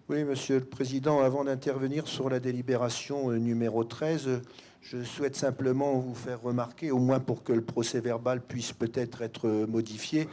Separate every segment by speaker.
Speaker 1: Oui, Monsieur le Président, avant d'intervenir sur la délibération numéro 13, je souhaite simplement vous faire remarquer, au moins pour que le procès-verbal puisse peut-être être modifié,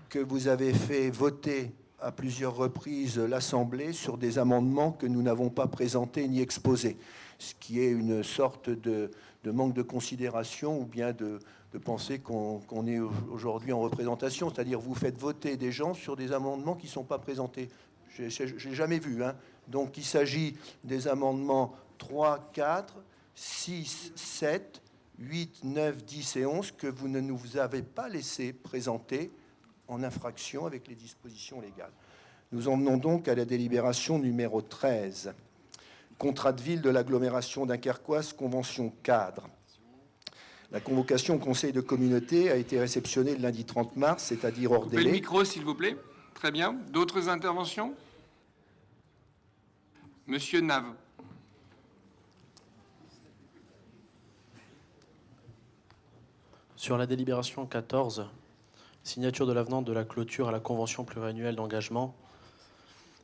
Speaker 1: que vous avez fait voter à plusieurs reprises l'Assemblée sur des amendements que nous n'avons pas présentés ni exposés, ce qui est une sorte de manque de considération ou bien de penser qu'on est aujourd'hui en représentation, c'est-à-dire vous faites voter des gens sur des amendements qui ne sont pas présentés. Je n'ai jamais vu. Hein. Donc il s'agit des amendements 3, 4, 6, 7, 8, 9, 10 et 11 que vous ne nous avez pas laissé présenter en infraction avec les dispositions légales. Nous en venons donc à la délibération numéro 13. Contrat de ville de l'agglomération Dunkerquoise, convention cadre. La convocation au conseil de communauté a été réceptionnée le lundi 30 mars, c'est-à-dire hors délai.
Speaker 2: Coupez le micro, s'il vous plaît. Très bien. D'autres interventions? Monsieur Nave.
Speaker 3: Sur la délibération 14, signature de l'avenant de la clôture à la convention pluriannuelle d'engagement,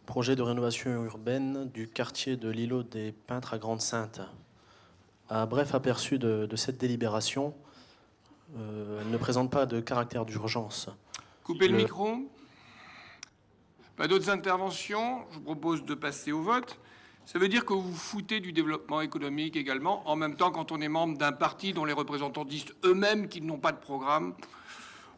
Speaker 3: projet de rénovation urbaine du quartier de l'îlot des Peintres à Grande-Sainte. Un bref aperçu de cette délibération, elle ne présente pas de caractère d'urgence.
Speaker 2: Coupez le micro. Pas d'autres interventions. Je vous propose de passer au vote. Ça veut dire que vous vous foutez du développement économique également, en même temps quand on est membre d'un parti dont les représentants disent eux-mêmes qu'ils n'ont pas de programme.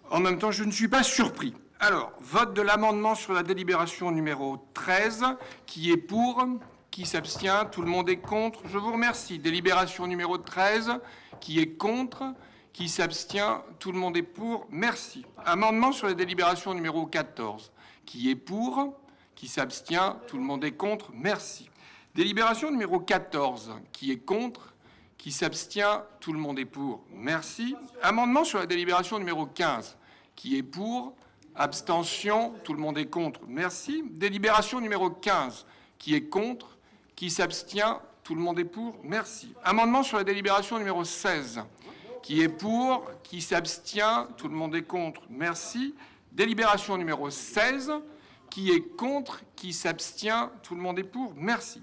Speaker 2: En même temps, je ne suis pas surpris. Alors, vote de l'amendement sur la délibération numéro 13. Qui est pour? Qui s'abstient? Tout le monde est contre? Je vous remercie. Délibération numéro 13. Qui est contre? Qui s'abstient? Tout le monde est pour? Merci. Amendement sur la délibération numéro 14. Qui est pour? Qui s'abstient? Tout le monde est contre? Merci. Délibération numéro 14. Qui est contre? Qui s'abstient? Tout le monde est pour? Merci. Amendement sur la délibération numéro 15. Qui est pour? Abstention? Tout le monde est contre? Merci. Délibération numéro 15. Qui est contre? Qui s'abstient? Tout le monde est pour? Merci. Amendement sur la délibération numéro 16. Qui est pour? Qui s'abstient? Tout le monde est contre? Merci. Délibération numéro 16. Qui est contre? Qui s'abstient? Tout le monde est pour? Merci.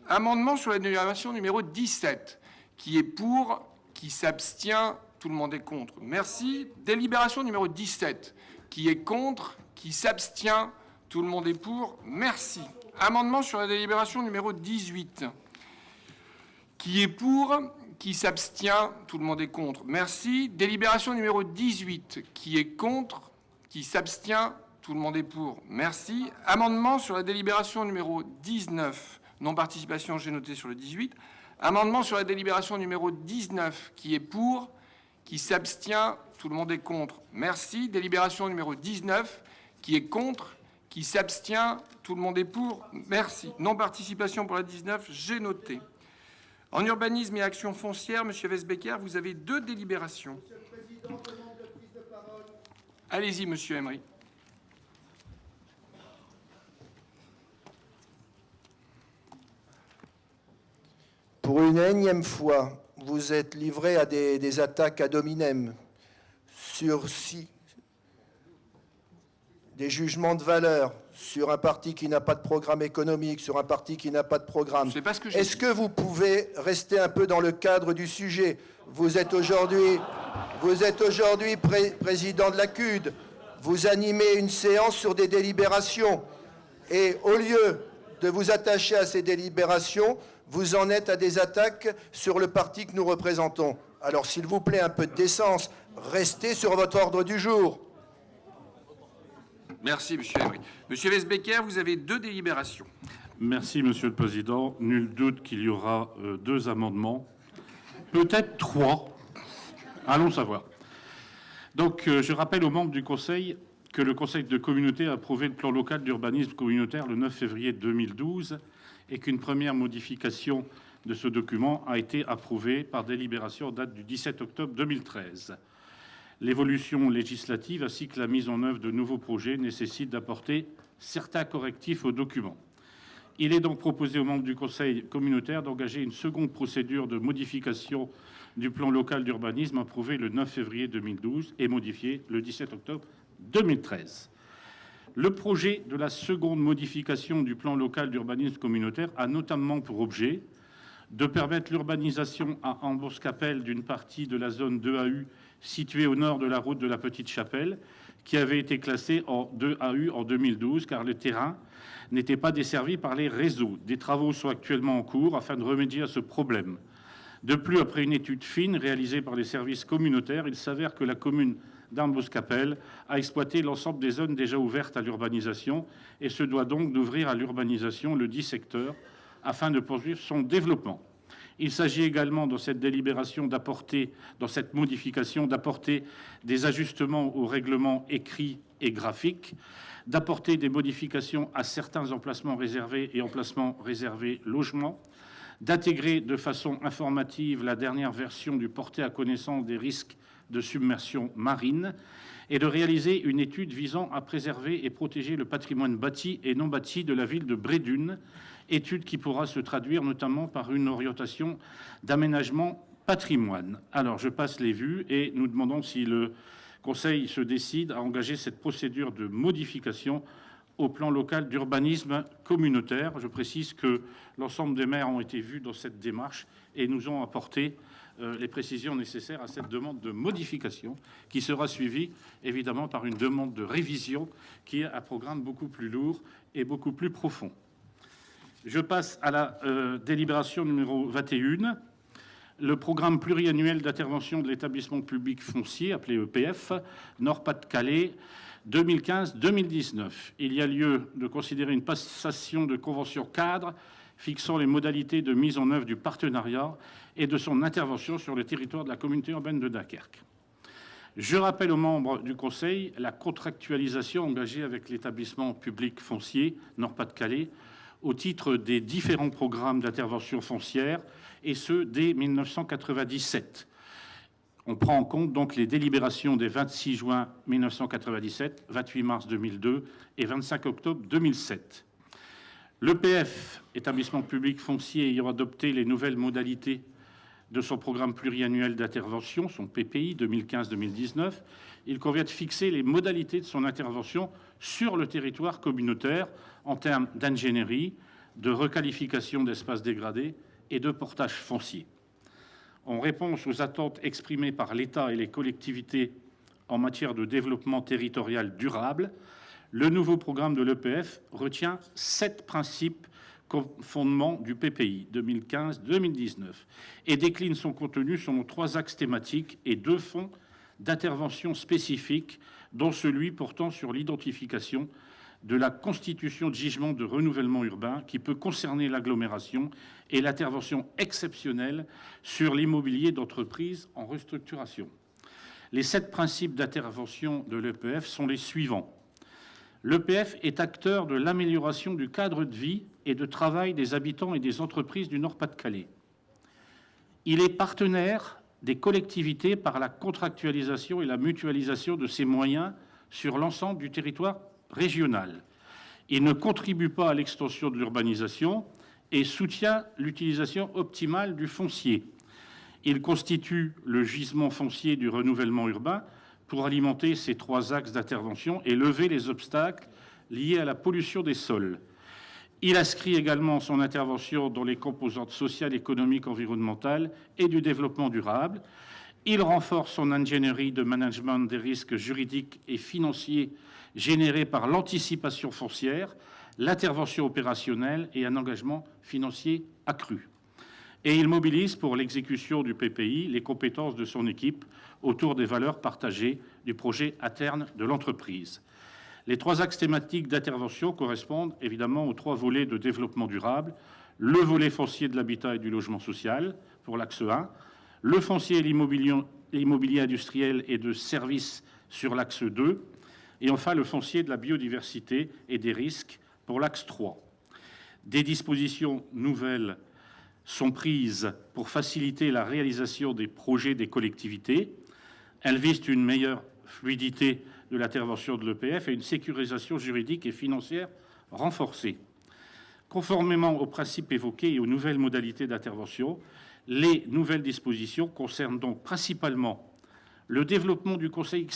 Speaker 2: Amendement sur la délibération numéro 17. Qui est pour? Qui s'abstient? Tout le monde est contre? Merci. Délibération numéro 17. Qui est contre? Qui s'abstient? Tout le monde est pour? Merci. Amendement sur la délibération numéro 18. Qui est pour? Qui s'abstient? Tout le monde est contre? Merci. Délibération numéro 18. Qui est contre? Qui s'abstient? Tout le monde est pour? Merci. Amendement sur la délibération numéro 19. Non-participation, j'ai noté sur le 18. Amendement sur la délibération numéro 19. Qui est pour? Qui s'abstient? Tout le monde est contre? Merci. Délibération numéro 19. Qui est contre? Qui s'abstient? Tout le monde est pour? Merci. Non-participation pour la 19, j'ai noté. En urbanisme et action foncière, M. Westbecker, vous avez 2 délibérations.
Speaker 1: Monsieur le Président, je demande de prise de parole.
Speaker 2: Allez-y, M. Emery.
Speaker 1: Pour une énième fois, vous êtes livré à des attaques ad hominem sur des jugements de valeur sur un parti qui n'a pas de programme économique, sur un parti qui n'a pas de programme. Est-ce que vous pouvez rester un peu dans le cadre du sujet? Vous êtes aujourd'hui président de la CUD. Vous animez une séance sur des délibérations. Et au lieu de vous attacher à ces délibérations, vous en êtes à des attaques sur le parti que nous représentons. Alors, s'il vous plaît, un peu de décence. Restez sur votre ordre du jour.
Speaker 2: Merci, M. Emery. M. Westbecker, vous avez 2 délibérations.
Speaker 4: Merci, Monsieur le Président. Nul doute qu'il y aura 2 amendements, peut-être 3. Allons savoir. Donc, je rappelle aux membres du Conseil que le Conseil de communauté a approuvé le plan local d'urbanisme communautaire le 9 février 2012 et qu'une première modification de ce document a été approuvée par délibération en date du 17 octobre 2013. L'évolution législative ainsi que la mise en œuvre de nouveaux projets nécessitent d'apporter certains correctifs au document. Il est donc proposé aux membres du Conseil communautaire d'engager une seconde procédure de modification du plan local d'urbanisme approuvé le 9 février 2012 et modifié le 17 octobre 2013. Le projet de la seconde modification du plan local d'urbanisme communautaire a notamment pour objet de permettre l'urbanisation à Ambos-Capelle d'une partie de la zone 2AU située au nord de la route de la Petite-Chapelle, qui avait été classée en 2AU en 2012, car le terrain n'était pas desservi par les réseaux. Des travaux sont actuellement en cours afin de remédier à ce problème. De plus, après une étude fine réalisée par les services communautaires, il s'avère que la commune d'Ambos-Capelle a exploité l'ensemble des zones déjà ouvertes à l'urbanisation et se doit donc d'ouvrir à l'urbanisation le dit secteur afin de poursuivre son développement. Il s'agit également dans cette délibération d'apporter, dans cette modification, d'apporter des ajustements au règlement écrit et graphique, d'apporter des modifications à certains emplacements réservés et emplacements réservés logements, d'intégrer de façon informative la dernière version du porté à connaissance des risques de submersion marine et de réaliser une étude visant à préserver et protéger le patrimoine bâti et non bâti de la ville de Brédune, étude qui pourra se traduire notamment par une orientation d'aménagement patrimoine. Alors, je passe les vues et nous demandons si le Conseil se décide à engager cette procédure de modification au plan local d'urbanisme communautaire. Je précise que l'ensemble des maires ont été vus dans cette démarche et nous ont apporté les précisions nécessaires à cette demande de modification qui sera suivie évidemment par une demande de révision qui est un programme beaucoup plus lourd et beaucoup plus profond. Je passe à la délibération numéro 21. Le programme pluriannuel d'intervention de l'établissement public foncier, appelé EPF, Nord-Pas-de-Calais, 2015-2019. Il y a lieu de considérer une passation de convention cadre fixant les modalités de mise en œuvre du partenariat et de son intervention sur le territoire de la communauté urbaine de Dunkerque. Je rappelle aux membres du Conseil la contractualisation engagée avec l'établissement public foncier Nord-Pas-de-Calais au titre des différents programmes d'intervention foncière, et ce, dès 1997. On prend en compte donc les délibérations des 26 juin 1997, 28 mars 2002 et 25 octobre 2007. L'EPF, établissement public foncier, ayant adopté les nouvelles modalités de son programme pluriannuel d'intervention, son PPI 2015-2019, il convient de fixer les modalités de son intervention sur le territoire communautaire en termes d'ingénierie, de requalification d'espaces dégradés et de portage foncier. En réponse aux attentes exprimées par l'État et les collectivités en matière de développement territorial durable, le nouveau programme de l'EPF retient 7 principes fondements du PPI 2015-2019 et décline son contenu selon 3 axes thématiques et 2 fonds d'intervention spécifiques, dont celui portant sur l'identification de la constitution de gisements de renouvellement urbain qui peut concerner l'agglomération et l'intervention exceptionnelle sur l'immobilier d'entreprise en restructuration. Les 7 principes d'intervention de l'EPF sont les suivants. L'EPF est acteur de l'amélioration du cadre de vie et de travail des habitants et des entreprises du Nord-Pas-de-Calais. Il est partenaire des collectivités par la contractualisation et la mutualisation de ses moyens sur l'ensemble du territoire régional. Il ne contribue pas à l'extension de l'urbanisation et soutient l'utilisation optimale du foncier. Il constitue le gisement foncier du renouvellement urbain pour alimenter ces 3 axes d'intervention et lever les obstacles liés à la pollution des sols. Il inscrit également son intervention dans les composantes sociales, économiques, environnementales et du développement durable. Il renforce son ingénierie de management des risques juridiques et financiers générés par l'anticipation foncière, l'intervention opérationnelle et un engagement financier accru. Et il mobilise pour l'exécution du PPI les compétences de son équipe autour des valeurs partagées du projet interne de l'entreprise. Les 3 axes thématiques d'intervention correspondent évidemment aux 3 volets de développement durable, le volet foncier de l'habitat et du logement social pour l'axe 1, le foncier et l'immobilier industriel et de services sur l'axe 2, et enfin le foncier de la biodiversité et des risques pour l'axe 3. Des dispositions nouvelles sont prises pour faciliter la réalisation des projets des collectivités. Elles visent une meilleure fluidité de l'intervention de l'EPF et une sécurisation juridique et financière renforcée. Conformément aux principes évoqués et aux nouvelles modalités d'intervention, les nouvelles dispositions concernent donc principalement le développement du conseil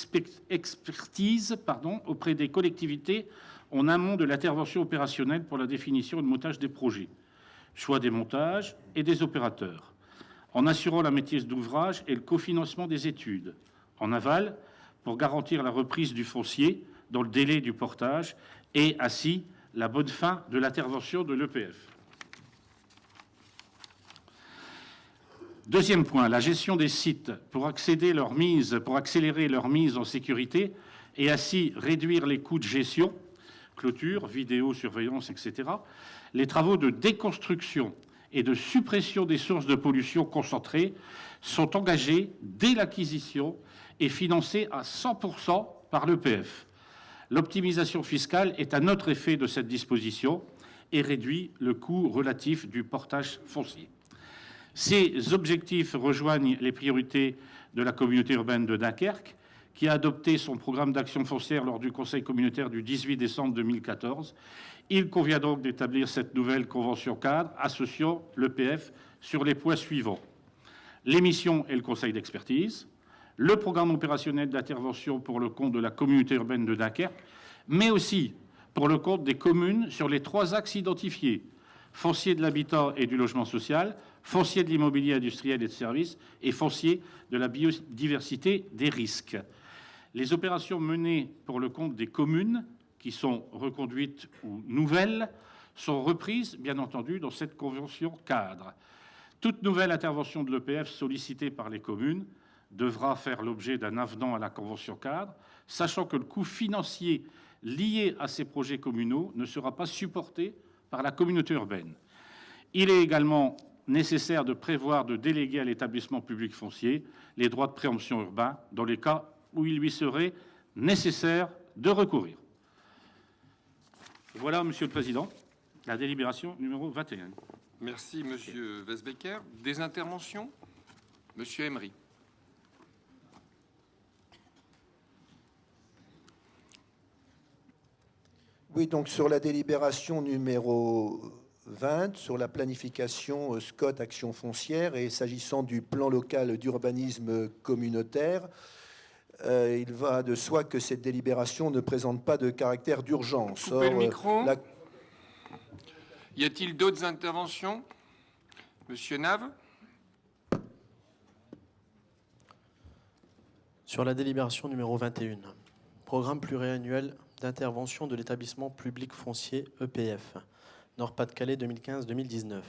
Speaker 4: expertise auprès des collectivités en amont de l'intervention opérationnelle pour la définition et le montage des projets, choix des montages et des opérateurs, en assurant la maîtrise d'ouvrage et le cofinancement des études, en aval pour garantir la reprise du foncier dans le délai du portage et ainsi la bonne fin de l'intervention de l'EPF. Deuxième point, la gestion des sites pour accélérer leur mise en sécurité et ainsi réduire les coûts de gestion, clôture, vidéosurveillance, etc. Les travaux de déconstruction et de suppression des sources de pollution concentrées sont engagés dès l'acquisition et financés à 100% par l'EPF. L'optimisation fiscale est un autre effet de cette disposition et réduit le coût relatif du portage foncier. Ces objectifs rejoignent les priorités de la communauté urbaine de Dunkerque, qui a adopté son programme d'action foncière lors du Conseil communautaire du 18 décembre 2014. Il convient donc d'établir cette nouvelle convention cadre associant l'EPF sur les points suivants. Les missions et le conseil d'expertise, le programme opérationnel d'intervention pour le compte de la communauté urbaine de Dunkerque, mais aussi pour le compte des communes sur les 3 axes identifiés, foncier de l'habitat et du logement social, foncier de l'immobilier industriel et de services et foncier de la biodiversité des risques. Les opérations menées pour le compte des communes, qui sont reconduites ou nouvelles, sont reprises, bien entendu, dans cette convention cadre. Toute nouvelle intervention de l'EPF sollicitée par les communes devra faire l'objet d'un avenant à la convention cadre, sachant que le coût financier lié à ces projets communaux ne sera pas supporté par la communauté urbaine. Il est également nécessaire de prévoir de déléguer à l'établissement public foncier les droits de préemption urbain dans les cas où il lui serait nécessaire de recourir. Voilà, Monsieur le Président, la délibération numéro 21.
Speaker 2: Merci, Monsieur Wesbecker. Des interventions? Monsieur Emery.
Speaker 1: Oui, donc sur la délibération numéro 20, sur la planification SCOT Action foncière, et s'agissant du plan local d'urbanisme communautaire, il va de soi que cette délibération ne présente pas de caractère d'urgence.
Speaker 2: Coupez le micro. Y a-t-il d'autres interventions? Monsieur Nave.
Speaker 3: Sur la délibération numéro 21, programme pluriannuel d'intervention de l'établissement public foncier EPF, Nord-Pas-de-Calais 2015-2019.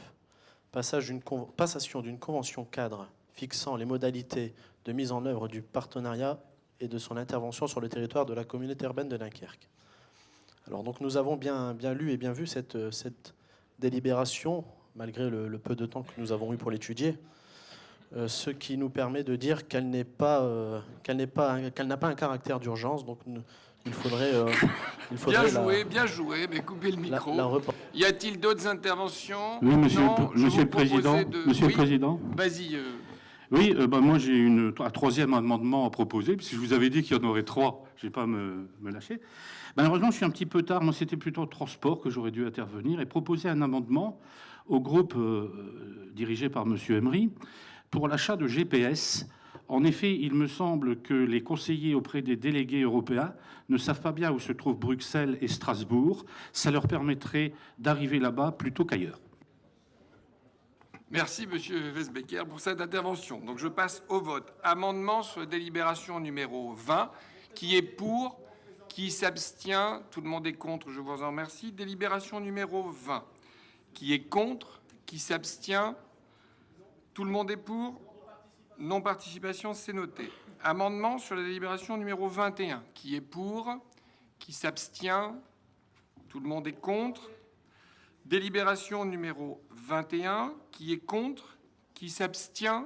Speaker 3: Passation d'une convention cadre fixant les modalités de mise en œuvre du partenariat et de son intervention sur le territoire de la communauté urbaine de Dunkerque. Alors donc nous avons bien lu et bien vu cette délibération, malgré le peu de temps que nous avons eu pour l'étudier, ce qui nous permet de dire qu'elle n'a pas un caractère d'urgence. Donc il faudrait
Speaker 2: bien joué, mais coupez le micro. Y a-t-il d'autres interventions?
Speaker 4: Oui, Monsieur le Président. Monsieur le Président.
Speaker 2: Vas-y.
Speaker 4: Oui, moi j'ai un 3e amendement à proposer, puisque je vous avais dit qu'il y en aurait 3. Je ne vais pas me lâcher. Malheureusement, je suis un petit peu tard. Moi, c'était plutôt le transport que j'aurais dû intervenir et proposer un amendement au groupe dirigé par Monsieur Emery pour l'achat de GPS. En effet, il me semble que les conseillers auprès des délégués européens ne savent pas bien où se trouvent Bruxelles et Strasbourg. Ça leur permettrait d'arriver là-bas plutôt qu'ailleurs.
Speaker 2: Merci, Monsieur Wesbecker, pour cette intervention. Donc, je passe au vote. Amendement sur la délibération numéro 20. Qui est pour? Qui s'abstient? Tout le monde est contre, je vous en remercie. Délibération numéro 20. Qui est contre? Qui s'abstient? Tout le monde est pour? Non-participation, c'est noté. Amendement sur la délibération numéro 21. Qui est pour? Qui s'abstient? Tout le monde est contre. Délibération numéro 21. Qui est contre? Qui s'abstient?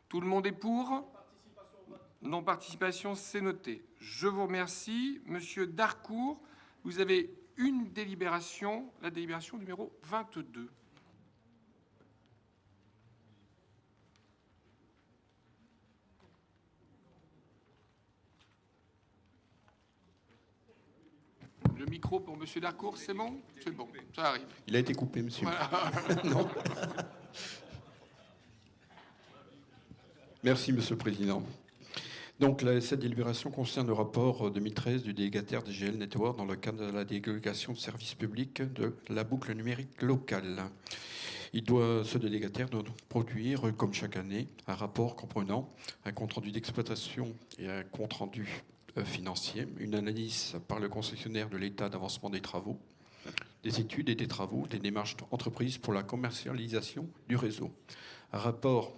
Speaker 2: Tout le monde est pour? Non-participation, c'est noté. Je vous remercie. Monsieur Darcourt, vous avez une délibération, la délibération numéro 22. Le micro pour Monsieur Darcourt, c'est bon? C'est bon, ça arrive.
Speaker 5: Il a été coupé, monsieur.
Speaker 2: Voilà.
Speaker 5: Non. Merci, Monsieur le Président. Donc, cette délibération concerne le rapport 2013 du délégataire DGL Network dans le cadre de la délégation de services publics de la boucle numérique locale. Ce délégataire doit produire, comme chaque année, un rapport comprenant un compte-rendu d'exploitation et un compte-rendu financier, une analyse par le concessionnaire de l'état d'avancement des travaux, des études et des travaux, des démarches d'entreprise pour la commercialisation du réseau. Un rapport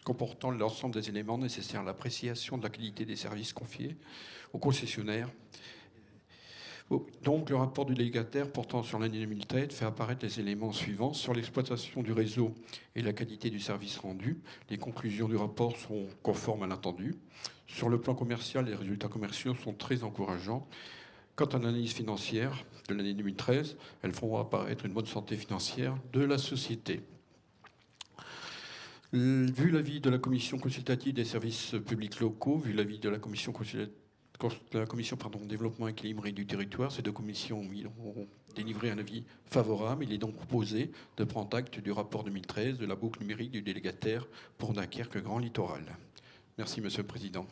Speaker 5: comportant l'ensemble des éléments nécessaires à l'appréciation de la qualité des services confiés aux concessionnaires. Donc, le rapport du délégataire portant sur l'année 2013 fait apparaître les éléments suivants sur l'exploitation du réseau et la qualité du service rendu. Les conclusions du rapport sont conformes à l'attendu. Sur le plan commercial, les résultats commerciaux sont très encourageants. Quant à l'analyse financière de l'année 2013, elles font apparaître une bonne santé financière de la société. Vu l'avis de la Commission consultative des services publics locaux, vu l'avis de la Commission développement équilibré du territoire, ces deux commissions ont délivré un avis favorable. Il est donc proposé de prendre acte du rapport 2013 de la boucle numérique du délégataire pour Dunkerque Grand Littoral. Merci, Monsieur le Président.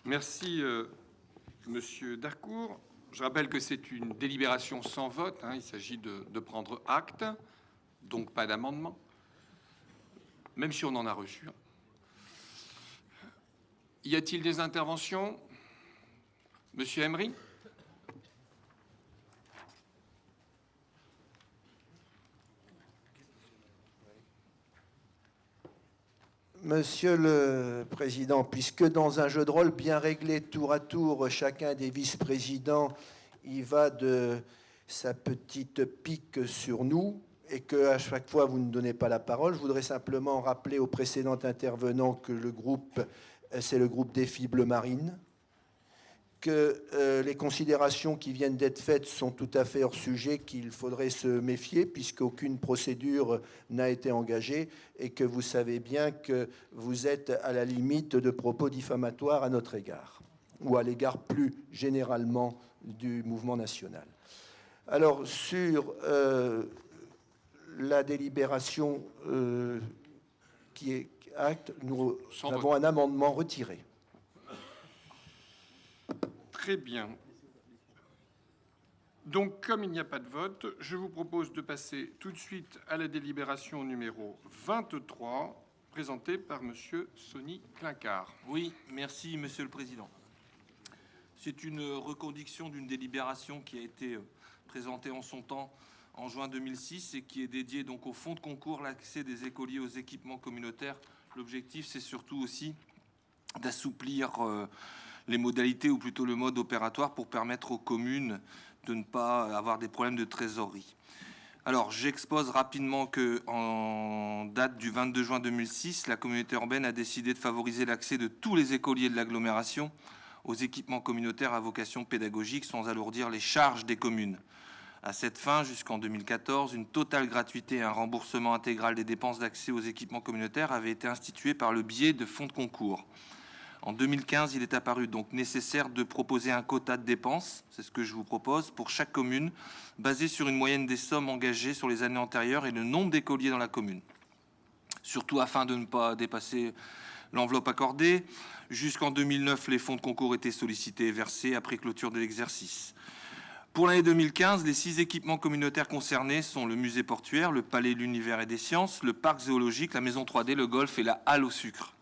Speaker 2: Merci, Monsieur Darcourt. Je rappelle que c'est une délibération sans vote. Il s'agit de prendre acte, donc pas d'amendement, même si on en a reçu. Y a-t-il des interventions? Monsieur Emery?
Speaker 1: Monsieur le Président, puisque dans un jeu de rôle bien réglé tour à tour, chacun des vice-présidents y va de sa petite pique sur nous et qu'à chaque fois vous ne donnez pas la parole, je voudrais simplement rappeler au précédent intervenant que le groupe, c'est le groupe Défi Bleu Marine, que les considérations qui viennent d'être faites sont tout à fait hors sujet, qu'il faudrait se méfier puisqu'aucune procédure n'a été engagée et que vous savez bien que vous êtes à la limite de propos diffamatoires à notre égard ou à l'égard plus généralement du mouvement national. Alors, sur la délibération qui est acte, nous avons un amendement retiré.
Speaker 2: Très bien. Donc, comme il n'y a pas de vote, je vous propose de passer tout de suite à la délibération numéro 23, présentée par Monsieur Sonny Clincard.
Speaker 6: Oui, merci, Monsieur le Président. C'est une reconduction d'une délibération qui a été présentée en son temps en juin 2006 et qui est dédiée donc au fonds de concours, l'accès des écoliers aux équipements communautaires. L'objectif, c'est surtout aussi d'assouplir les modalités, ou plutôt le mode opératoire, pour permettre aux communes de ne pas avoir des problèmes de trésorerie. Alors, j'expose rapidement que, en date du 22 juin 2006, la communauté urbaine a décidé de favoriser l'accès de tous les écoliers de l'agglomération aux équipements communautaires à vocation pédagogique sans alourdir les charges des communes. À cette fin, jusqu'en 2014, une totale gratuité et un remboursement intégral des dépenses d'accès aux équipements communautaires avaient été institués par le biais de fonds de concours. En 2015, il est apparu donc nécessaire de proposer un quota de dépenses, c'est ce que je vous propose, pour chaque commune, basé sur une moyenne des sommes engagées sur les années antérieures et le nombre d'écoliers dans la commune. Surtout afin de ne pas dépasser l'enveloppe accordée. Jusqu'en 2009, les fonds de concours étaient sollicités et versés après clôture de l'exercice. Pour l'année 2015, les 6 équipements communautaires concernés sont le musée portuaire, le palais de l'univers et des sciences, le parc zoologique, la maison 3D, le golf et la halle au sucre.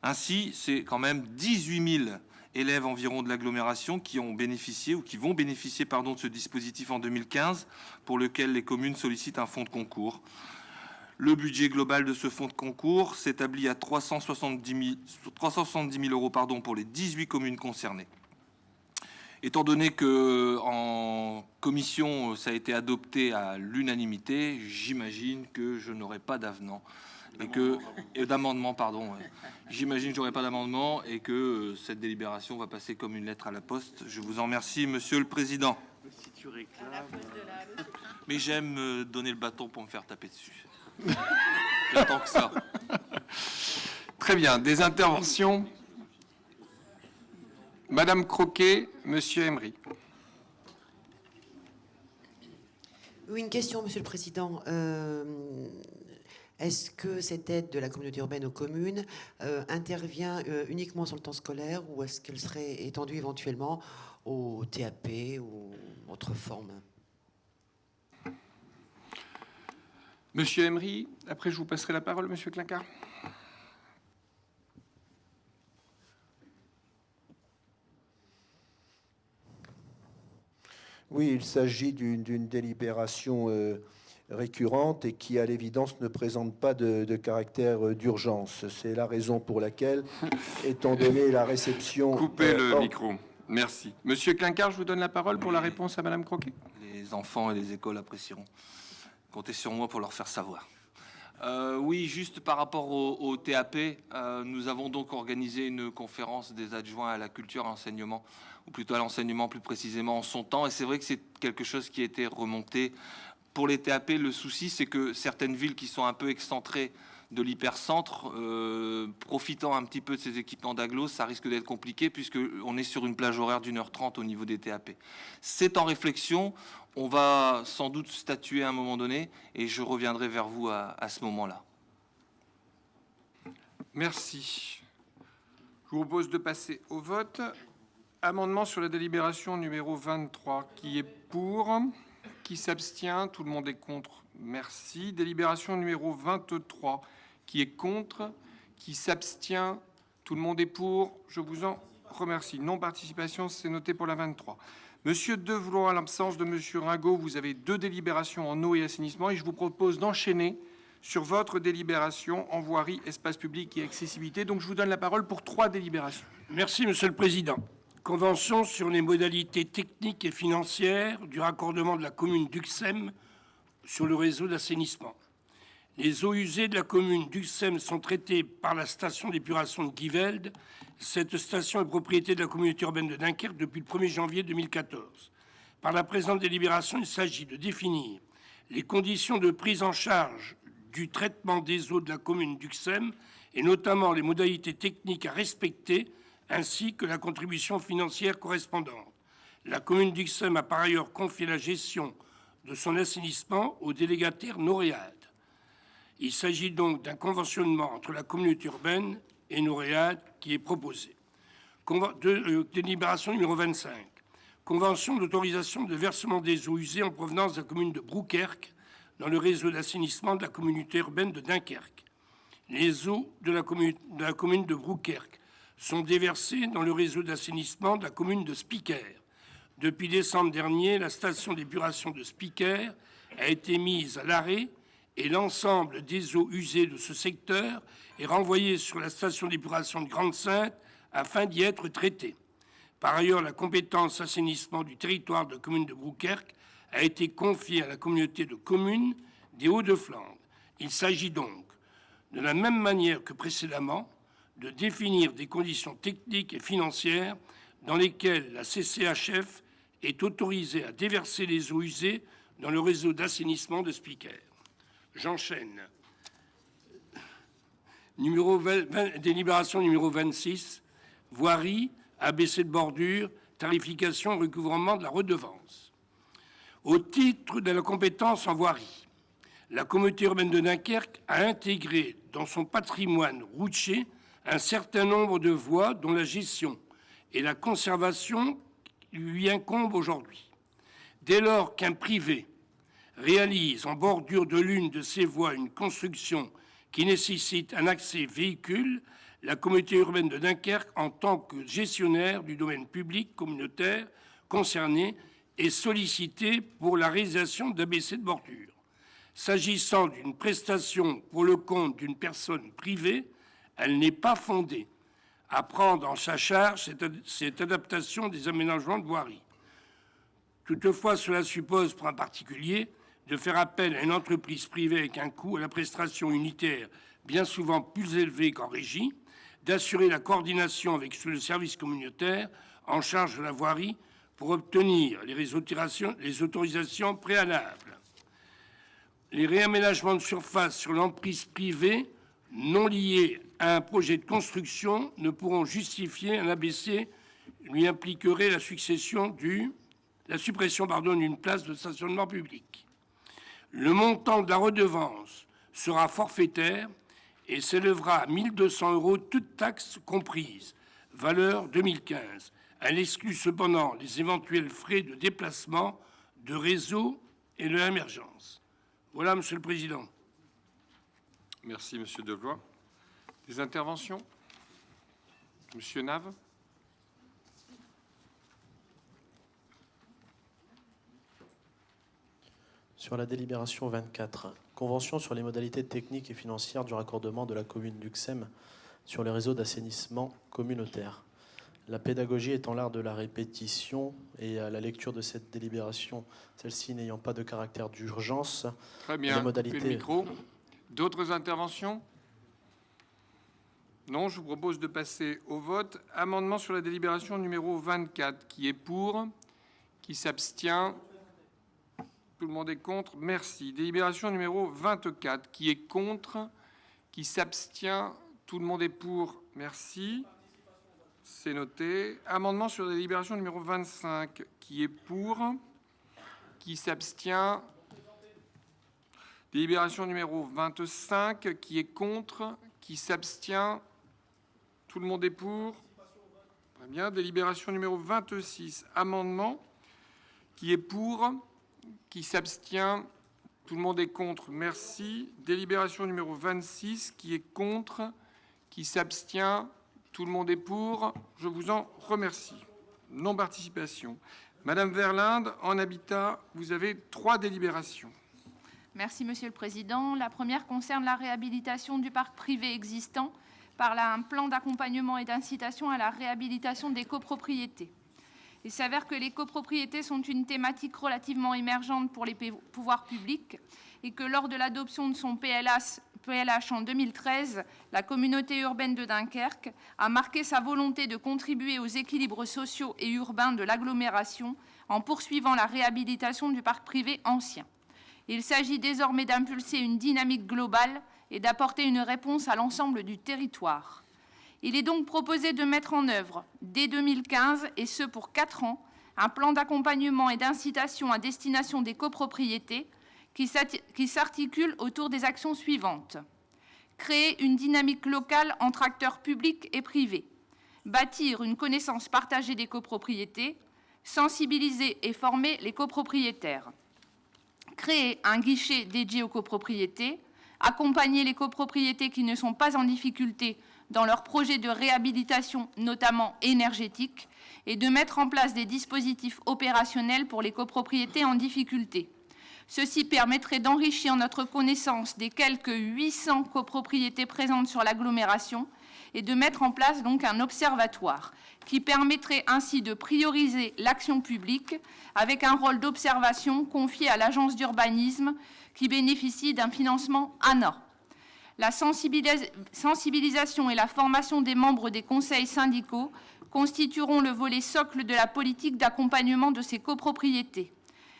Speaker 6: Ainsi, c'est quand même 18 000 élèves environ de l'agglomération qui ont bénéficié ou qui vont bénéficier de ce dispositif en 2015, pour lequel les communes sollicitent un fonds de concours. Le budget global de ce fonds de concours s'établit à 370 000 euros pour les 18 communes concernées. Étant donné que en commission ça a été adopté à l'unanimité, j'imagine que je n'aurai pas d'avenant. D'amendement, pardon. J'imagine que j'aurai pas d'amendement et que cette délibération va passer comme une lettre à la poste. Je vous en remercie, Monsieur le Président.
Speaker 4: Si tu réclames...
Speaker 6: Mais j'aime donner le bâton pour me faire taper dessus. J'attends que ça.
Speaker 2: Très bien. Des interventions? Madame Croquet, Monsieur Emery.
Speaker 7: Oui, une question, Monsieur le Président. Est-ce que cette aide de la communauté urbaine aux communes intervient uniquement sur le temps scolaire ou est-ce qu'elle serait étendue éventuellement au TAP ou autre forme?
Speaker 2: Monsieur Emery, après je vous passerai la parole, Monsieur Clincard.
Speaker 1: Oui, il s'agit d'une délibération récurrente et qui, à l'évidence, ne présente pas de caractère d'urgence. C'est la raison pour laquelle, étant donné la réception...
Speaker 2: Coupez le micro. Merci. Monsieur Clincard, je vous donne la parole pour la réponse à Madame Croquet.
Speaker 6: Les enfants et les écoles apprécieront. Comptez sur moi pour leur faire savoir. Oui, juste par rapport au TAP, nous avons donc organisé une conférence des adjoints à la culture et à l'enseignement, ou plutôt à l'enseignement plus précisément en son temps, et c'est vrai que c'est quelque chose qui a été remonté. Pour les TAP, le souci, c'est que certaines villes qui sont un peu excentrées de l'hypercentre, profitant un petit peu de ces équipements d'agglo, ça risque d'être compliqué puisqu'on est sur une plage horaire d'1h30 au niveau des TAP. C'est en réflexion, on va sans doute statuer à un moment donné et je reviendrai vers vous à ce moment-là.
Speaker 2: Merci. Je vous propose de passer au vote. Amendement sur la délibération numéro 23. Qui est pour? Qui s'abstient? Tout le monde est contre. Merci. Délibération numéro 23. Qui est contre? Qui s'abstient? Tout le monde est pour. Je vous en remercie. Non-participation, c'est noté pour la 23. Monsieur Devlon, à l'absence de Monsieur Ringot, vous avez 2 délibérations en eau et assainissement et je vous propose d'enchaîner sur votre délibération en voirie, espace public et accessibilité. Donc je vous donne la parole pour 3 délibérations.
Speaker 8: Merci, Monsieur le Président. Convention sur les modalités techniques et financières du raccordement de la commune d'Uxem sur le réseau d'assainissement. Les eaux usées de la commune d'Uxem sont traitées par la station d'épuration de Givelde. Cette station est propriété de la communauté urbaine de Dunkerque depuis le 1er janvier 2014. Par la présente délibération, il s'agit de définir les conditions de prise en charge du traitement des eaux de la commune d'Uxem et notamment les modalités techniques à respecter ainsi que la contribution financière correspondante. La commune d'Uxem a par ailleurs confié la gestion de son assainissement au délégataire Noréade. Il s'agit donc d'un conventionnement entre la communauté urbaine et Noréade qui est proposé. Délibération numéro 25. Convention d'autorisation de versement des eaux usées en provenance de la commune de Brouckherk dans le réseau d'assainissement de la communauté urbaine de Dunkerque. Les eaux de la commune de Brouckherk sont déversées dans le réseau d'assainissement de la commune de Spiker. Depuis décembre dernier, la station d'épuration de Spiker a été mise à l'arrêt et l'ensemble des eaux usées de ce secteur est renvoyé sur la station d'épuration de Grande-Synthe afin d'y être traité. Par ailleurs, la compétence assainissement du territoire de la commune de Brouckherk a été confiée à la communauté de communes des Hauts-de-Flandre. Il s'agit donc, de la même manière que précédemment, de définir des conditions techniques et financières dans lesquelles la CCHF est autorisée à déverser les eaux usées dans le réseau d'assainissement de Spiker. J'enchaîne. Délibération numéro 26, voirie, abaissée de bordure, tarification, recouvrement de la redevance. Au titre de la compétence en voirie, la communauté urbaine de Dunkerque a intégré dans son patrimoine routier un certain nombre de voies dont la gestion et la conservation lui incombent aujourd'hui. Dès lors qu'un privé réalise en bordure de l'une de ces voies une construction qui nécessite un accès véhicule, la communauté urbaine de Dunkerque, en tant que gestionnaire du domaine public communautaire concerné, est sollicitée pour la réalisation d'abaissés de bordure. S'agissant d'une prestation pour le compte d'une personne privée, elle n'est pas fondée à prendre en sa charge cette adaptation des aménagements de voirie. Toutefois, cela suppose pour un particulier de faire appel à une entreprise privée avec un coût à la prestation unitaire bien souvent plus élevé qu'en régie, d'assurer la coordination avec le service communautaire en charge de la voirie pour obtenir les autorisations préalables. Les réaménagements de surface sur l'emprise privée non liés à un projet de construction ne pourront justifier un abaissé lui impliquerait la suppression d'une place de stationnement public. Le montant de la redevance sera forfaitaire et s'élèvera à 1 200 €, toutes taxes comprises, valeur 2015. Elle exclut cependant les éventuels frais de déplacement, de réseau et de l'émergence. Voilà, Monsieur le Président.
Speaker 2: Merci, Monsieur Deblois. Des interventions? Monsieur Nave?
Speaker 3: Sur la délibération 24, convention sur les modalités techniques et financières du raccordement de la commune d'Uxem sur les réseaux d'assainissement communautaire. La pédagogie étant l'art de la répétition et à la lecture de cette délibération, celle-ci n'ayant pas de caractère d'urgence,
Speaker 2: Très bien.
Speaker 3: les modalités...
Speaker 2: Coupez le micro. D'autres interventions? Non, je vous propose de passer au vote. Amendement sur la délibération numéro 24. Qui est pour? Qui s'abstient? Tout le monde est contre? Merci. Délibération numéro 24. Qui est contre? Qui s'abstient? Tout le monde est pour? Merci. C'est noté. Amendement sur la délibération numéro 25. Qui est pour? Qui s'abstient? Délibération numéro 25. Qui est contre? Qui s'abstient? Tout le monde est pour? Très bien. Délibération numéro 26. Amendement. Qui est pour? Qui s'abstient? Tout le monde est contre? Merci. Délibération numéro 26. Qui est contre? Qui s'abstient? Tout le monde est pour? Je vous en remercie. Non-participation. Madame Verlinde, en habitat, vous avez 3 délibérations.
Speaker 9: Merci, Monsieur le Président. La première concerne la réhabilitation du parc privé existant par un plan d'accompagnement et d'incitation à la réhabilitation des copropriétés. Il s'avère que les copropriétés sont une thématique relativement émergente pour les pouvoirs publics et que lors de l'adoption de son PLH en 2013, la communauté urbaine de Dunkerque a marqué sa volonté de contribuer aux équilibres sociaux et urbains de l'agglomération en poursuivant la réhabilitation du parc privé ancien. Il s'agit désormais d'impulser une dynamique globale et d'apporter une réponse à l'ensemble du territoire. Il est donc proposé de mettre en œuvre, dès 2015, et ce pour 4 ans, un plan d'accompagnement et d'incitation à destination des copropriétés qui s'articule autour des actions suivantes. Créer une dynamique locale entre acteurs publics et privés. Bâtir une connaissance partagée des copropriétés. Sensibiliser et former les copropriétaires. Créer un guichet dédié aux copropriétés. Accompagner les copropriétés qui ne sont pas en difficulté dans leurs projets de réhabilitation, notamment énergétique, et de mettre en place des dispositifs opérationnels pour les copropriétés en difficulté. Ceci permettrait d'enrichir notre connaissance des quelques 800 copropriétés présentes sur l'agglomération et de mettre en place donc un observatoire qui permettrait ainsi de prioriser l'action publique avec un rôle d'observation confié à l'agence d'urbanisme qui bénéficie d'un financement ANA. La sensibilisation et la formation des membres des conseils syndicaux constitueront le volet socle de la politique d'accompagnement de ces copropriétés.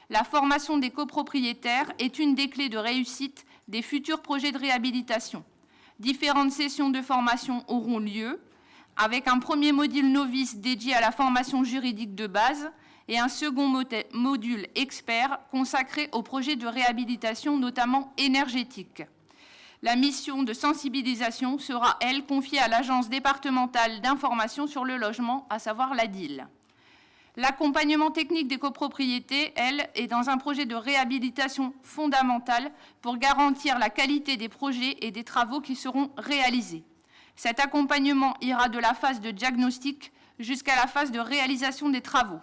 Speaker 9: La formation des copropriétaires est une des clés de réussite des futurs projets de réhabilitation. Différentes sessions de formation auront lieu, avec un premier module novice dédié à la formation juridique de base et un second module expert consacré aux projets de réhabilitation, notamment énergétiques. La mission de sensibilisation sera, elle, confiée à l'Agence départementale d'information sur le logement, à savoir l'ADIL. L'accompagnement technique des copropriétés, elle, est dans un projet de réhabilitation fondamental pour garantir la qualité des projets et des travaux qui seront réalisés. Cet accompagnement ira de la phase de diagnostic jusqu'à la phase de réalisation des travaux.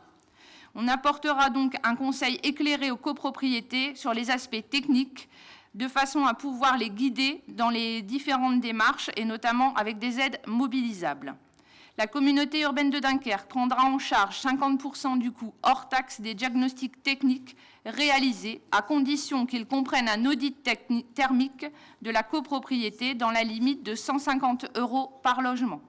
Speaker 9: On apportera donc un conseil éclairé aux copropriétés sur les aspects techniques, de façon à pouvoir les guider dans les différentes démarches et notamment avec des aides mobilisables. La communauté urbaine de Dunkerque prendra en charge 50% du coût hors taxe des diagnostics techniques réalisés, à condition qu'ils comprennent un audit thermique de la copropriété dans la limite de 150 € par logement.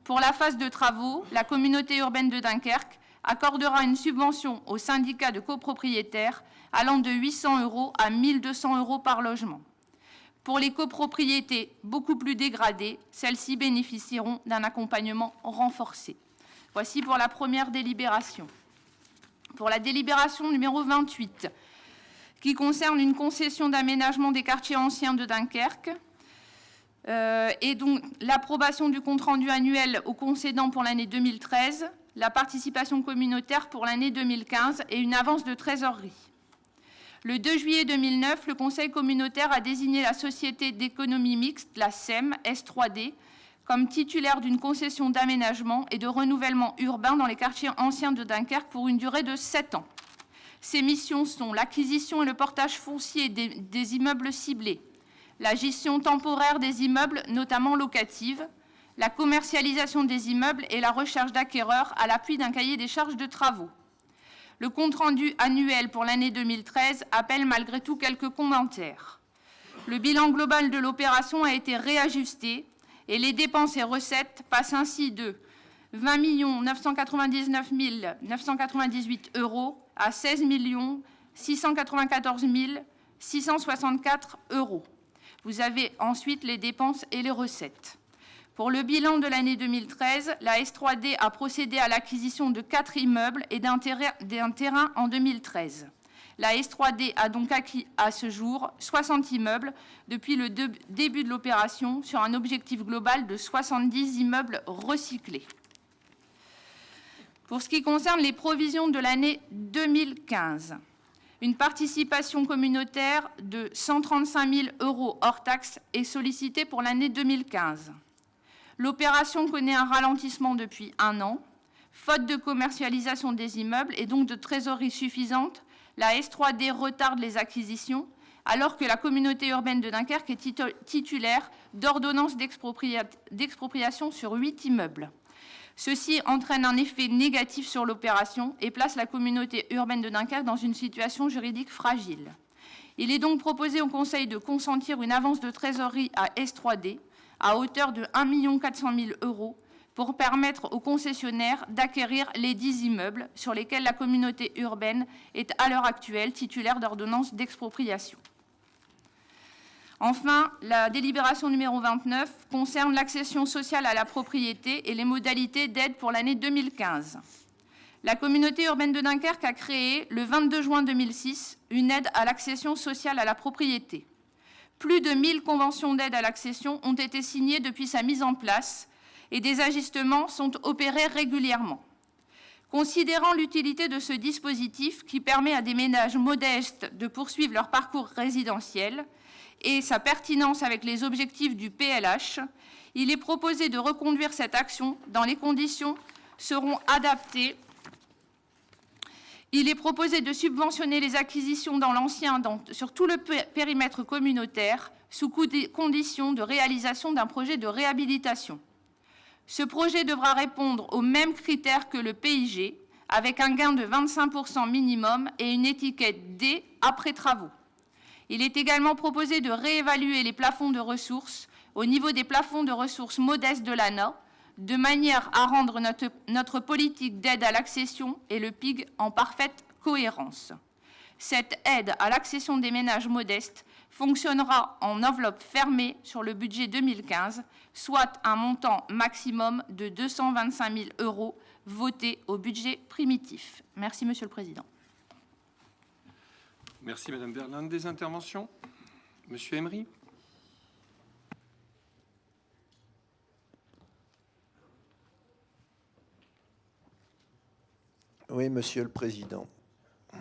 Speaker 9: Pour la phase de travaux, la communauté urbaine de Dunkerque accordera une subvention aux syndicats de copropriétaires allant de 800 € à 1 200 € par logement. Pour les copropriétés beaucoup plus dégradées, celles-ci bénéficieront d'un accompagnement renforcé. Voici pour la première délibération. Pour la délibération numéro 28, qui concerne une concession d'aménagement des quartiers anciens de Dunkerque, et donc l'approbation du compte-rendu annuel au concédant pour l'année 2013, la participation communautaire pour l'année 2015 et une avance de trésorerie. Le 2 juillet 2009, le Conseil communautaire a désigné la société d'économie mixte, la SEM, S3D, comme titulaire d'une concession d'aménagement et de renouvellement urbain dans les quartiers anciens de Dunkerque pour une durée de 7 ans. Ces missions sont l'acquisition et le portage foncier des immeubles ciblés, la gestion temporaire des immeubles, notamment locative, la commercialisation des immeubles et la recherche d'acquéreurs à l'appui d'un cahier des charges de travaux. Le compte-rendu annuel pour l'année 2013 appelle malgré tout quelques commentaires. Le bilan global de l'opération a été réajusté et les dépenses et recettes passent ainsi de 20 999 998 € à 16 694 664 €. Vous avez ensuite les dépenses et les recettes. Pour le bilan de l'année 2013, la S3D a procédé à l'acquisition de 4 immeubles et d'un terrain en 2013. La S3D a donc acquis à ce jour 60 immeubles depuis le début de l'opération sur un objectif global de 70 immeubles recyclés. Pour ce qui concerne les provisions de l'année 2015, une participation communautaire de 135 000 € hors taxes est sollicitée pour l'année 2015. L'opération connaît un ralentissement depuis 1 an. Faute de commercialisation des immeubles et donc de trésorerie suffisante, la S3D retarde les acquisitions, alors que la communauté urbaine de Dunkerque est titulaire d'ordonnances d'expropriation sur 8 immeubles. Ceci entraîne un effet négatif sur l'opération et place la communauté urbaine de Dunkerque dans une situation juridique fragile. Il est donc proposé au Conseil de consentir une avance de trésorerie à S3D à hauteur de 1 400 000 € pour permettre aux concessionnaires d'acquérir les 10 immeubles sur lesquels la communauté urbaine est à l'heure actuelle titulaire d'ordonnances d'expropriation. Enfin, la délibération numéro 29 concerne l'accession sociale à la propriété et les modalités d'aide pour l'année 2015. La communauté urbaine de Dunkerque a créé, le 22 juin 2006, une aide à l'accession sociale à la propriété. Plus de 1000 conventions d'aide à l'accession ont été signées depuis sa mise en place et des ajustements sont opérés régulièrement. Considérant l'utilité de ce dispositif qui permet à des ménages modestes de poursuivre leur parcours résidentiel et sa pertinence avec les objectifs du PLH, il est proposé de reconduire cette action dans les conditions seront adaptées. Il est proposé de subventionner les acquisitions dans l'ancien sur tout le périmètre communautaire sous condition de réalisation d'un projet de réhabilitation. Ce projet devra répondre aux mêmes critères que le PIG, avec un gain de 25% minimum et une étiquette D après travaux. Il est également proposé de réévaluer les plafonds de ressources au niveau des plafonds de ressources modestes de l'ANA, de manière à rendre notre politique d'aide à l'accession et le PIG en parfaite cohérence. Cette aide à l'accession des ménages modestes fonctionnera en enveloppe fermée sur le budget 2015, soit un montant maximum de 225 000 € voté au budget primitif. Merci, Monsieur le Président.
Speaker 2: Merci, Madame Verlinde. Des interventions ? Monsieur Emery ?
Speaker 1: Oui, Monsieur le Président. Je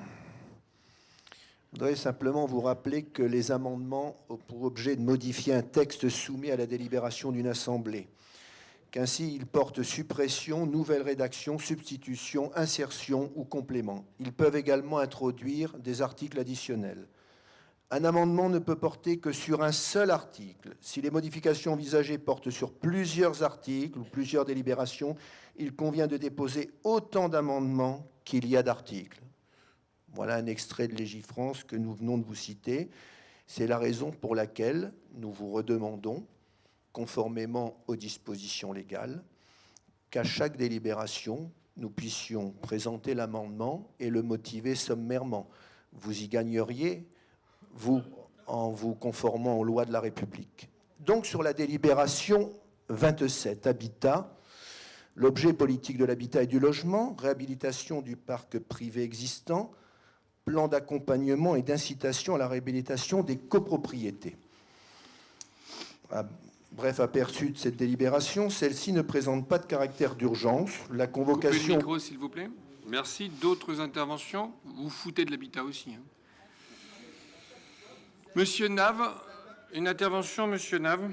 Speaker 1: voudrais simplement vous rappeler que les amendements ont pour objet de modifier un texte soumis à la délibération d'une assemblée, qu'ainsi ils portent suppression, nouvelle rédaction, substitution, insertion ou complément. Ils peuvent également introduire des articles additionnels. Un amendement ne peut porter que sur un seul article. Si les modifications envisagées portent sur plusieurs articles ou plusieurs délibérations, il convient de déposer autant d'amendements qu'il y a d'articles. Voilà un extrait de Légifrance que nous venons de vous citer. C'est la raison pour laquelle nous vous redemandons, conformément aux dispositions légales, qu'à chaque délibération, nous puissions présenter l'amendement et le motiver sommairement. Vous y gagneriez, vous, en vous conformant aux lois de la République. Donc, sur la délibération 27, Habitat, l'objet politique de l'habitat et du logement, réhabilitation du parc privé existant, plan d'accompagnement et d'incitation à la réhabilitation des copropriétés. Bref aperçu de cette délibération, celle-ci ne présente pas de caractère d'urgence. La
Speaker 2: Coupez le
Speaker 1: convocation...
Speaker 2: micro, s'il vous plaît. Merci. D'autres interventions? Vous foutez de l'habitat aussi. Hein. Monsieur Nave, une intervention, Monsieur Nave?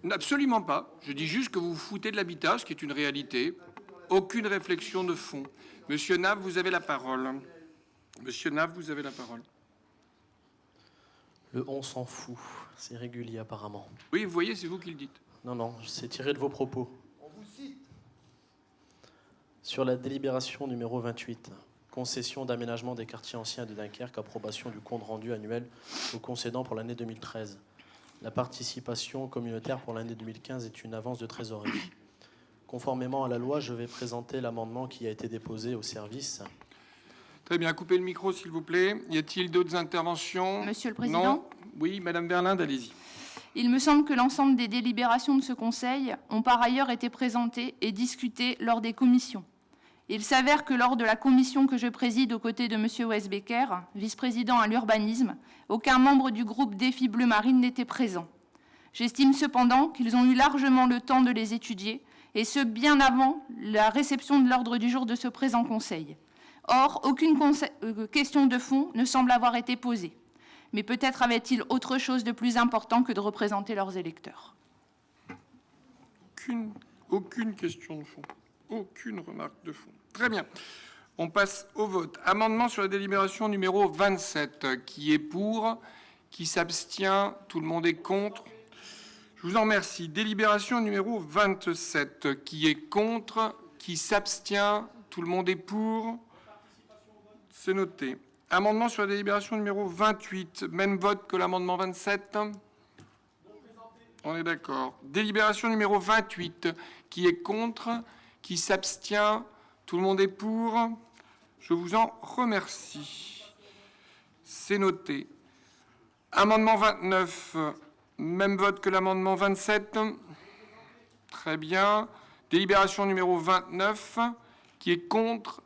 Speaker 2: Absolument pas. Je dis juste que vous vous foutez de l'habitat, ce qui est une réalité. Aucune réflexion de fond. Monsieur Nave, vous avez la parole. Monsieur Nave, vous avez la parole.
Speaker 3: Le on s'en fout. C'est régulier apparemment.
Speaker 2: Oui, vous voyez, c'est vous qui le dites.
Speaker 3: Non, c'est tiré de vos propos. On vous cite. Sur la délibération numéro 28, concession d'aménagement des quartiers anciens de Dunkerque, approbation du compte rendu annuel au concédant pour l'année 2013. La participation communautaire pour l'année 2015 est une avance de trésorerie. Conformément à la loi, je vais présenter l'amendement qui a été déposé au service.
Speaker 2: Très bien, coupez le micro, s'il vous plaît. Y a-t-il d'autres interventions?
Speaker 9: Monsieur le Président?
Speaker 2: Non? Oui, Madame Berlinde, allez-y.
Speaker 9: Il me semble que l'ensemble des délibérations de ce Conseil ont par ailleurs été présentées et discutées lors des commissions. Il s'avère que lors de la commission que je préside aux côtés de M. Westbecker, vice-président à l'urbanisme, aucun membre du groupe Défi Bleu Marine n'était présent. J'estime cependant qu'ils ont eu largement le temps de les étudier, et ce bien avant la réception de l'ordre du jour de ce présent Conseil. Or, aucune question de fond ne semble avoir été posée. Mais peut-être avait-il autre chose de plus important que de représenter leurs électeurs.
Speaker 2: Aucune question de fond. Aucune remarque de fond. Très bien. On passe au vote. Amendement sur la délibération numéro 27. Qui est pour? Qui s'abstient? Tout le monde est contre? Je vous en remercie. Délibération numéro 27. Qui est contre? Qui s'abstient? Tout le monde est pour? C'est noté. Amendement sur la délibération numéro 28. Même vote que l'amendement 27. On est d'accord. Délibération numéro 28. Qui est contre? Qui s'abstient? Tout le monde est pour? Je vous en remercie. C'est noté. Amendement 29. Même vote que l'amendement 27. Très bien. Délibération numéro 29. Qui est contre?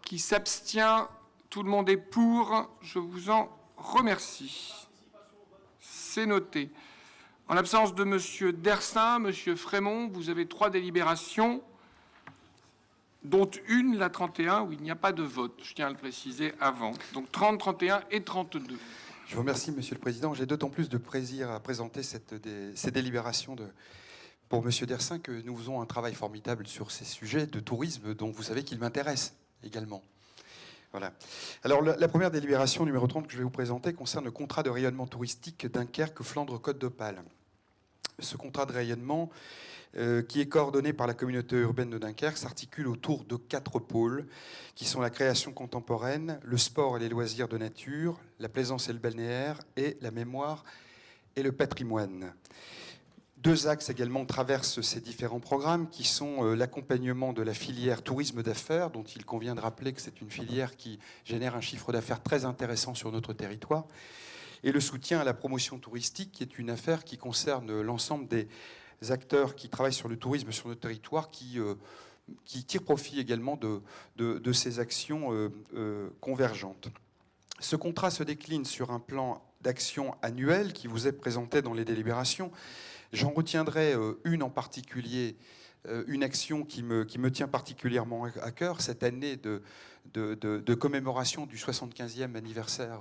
Speaker 2: Qui s'abstient? Tout le monde est pour. Je vous en remercie. C'est noté. En l'absence de M. Dersin, M. Frémont, vous avez 3 délibérations, dont une, la 31, où il n'y a pas de vote. Je tiens à le préciser avant. Donc 30, 31 et 32.
Speaker 10: Je vous remercie, Monsieur le Président. J'ai d'autant plus de plaisir à présenter ces délibérations pour M. Dersin que nous faisons un travail formidable sur ces sujets de tourisme dont vous savez qu'ils m'intéressent également. Voilà. Alors, la première délibération, numéro 30, que je vais vous présenter, concerne le contrat de rayonnement touristique Dunkerque-Flandre-Côte d'Opale. Ce contrat de rayonnement, qui est coordonné par la communauté urbaine de Dunkerque, s'articule autour de 4 pôles, qui sont la création contemporaine, le sport et les loisirs de nature, la plaisance et le balnéaire, et la mémoire et le patrimoine. 2 axes également traversent ces différents programmes qui sont l'accompagnement de la filière tourisme d'affaires, dont il convient de rappeler que c'est une filière qui génère un chiffre d'affaires très intéressant sur notre territoire, et le soutien à la promotion touristique, qui est une affaire qui concerne l'ensemble des acteurs qui travaillent sur le tourisme sur notre territoire, qui tirent profit également de ces actions convergentes. Ce contrat se décline sur un plan d'action annuel qui vous est présenté dans les délibérations. J'en retiendrai une en particulier, une action qui me tient particulièrement à cœur, cette année de commémoration du 75e anniversaire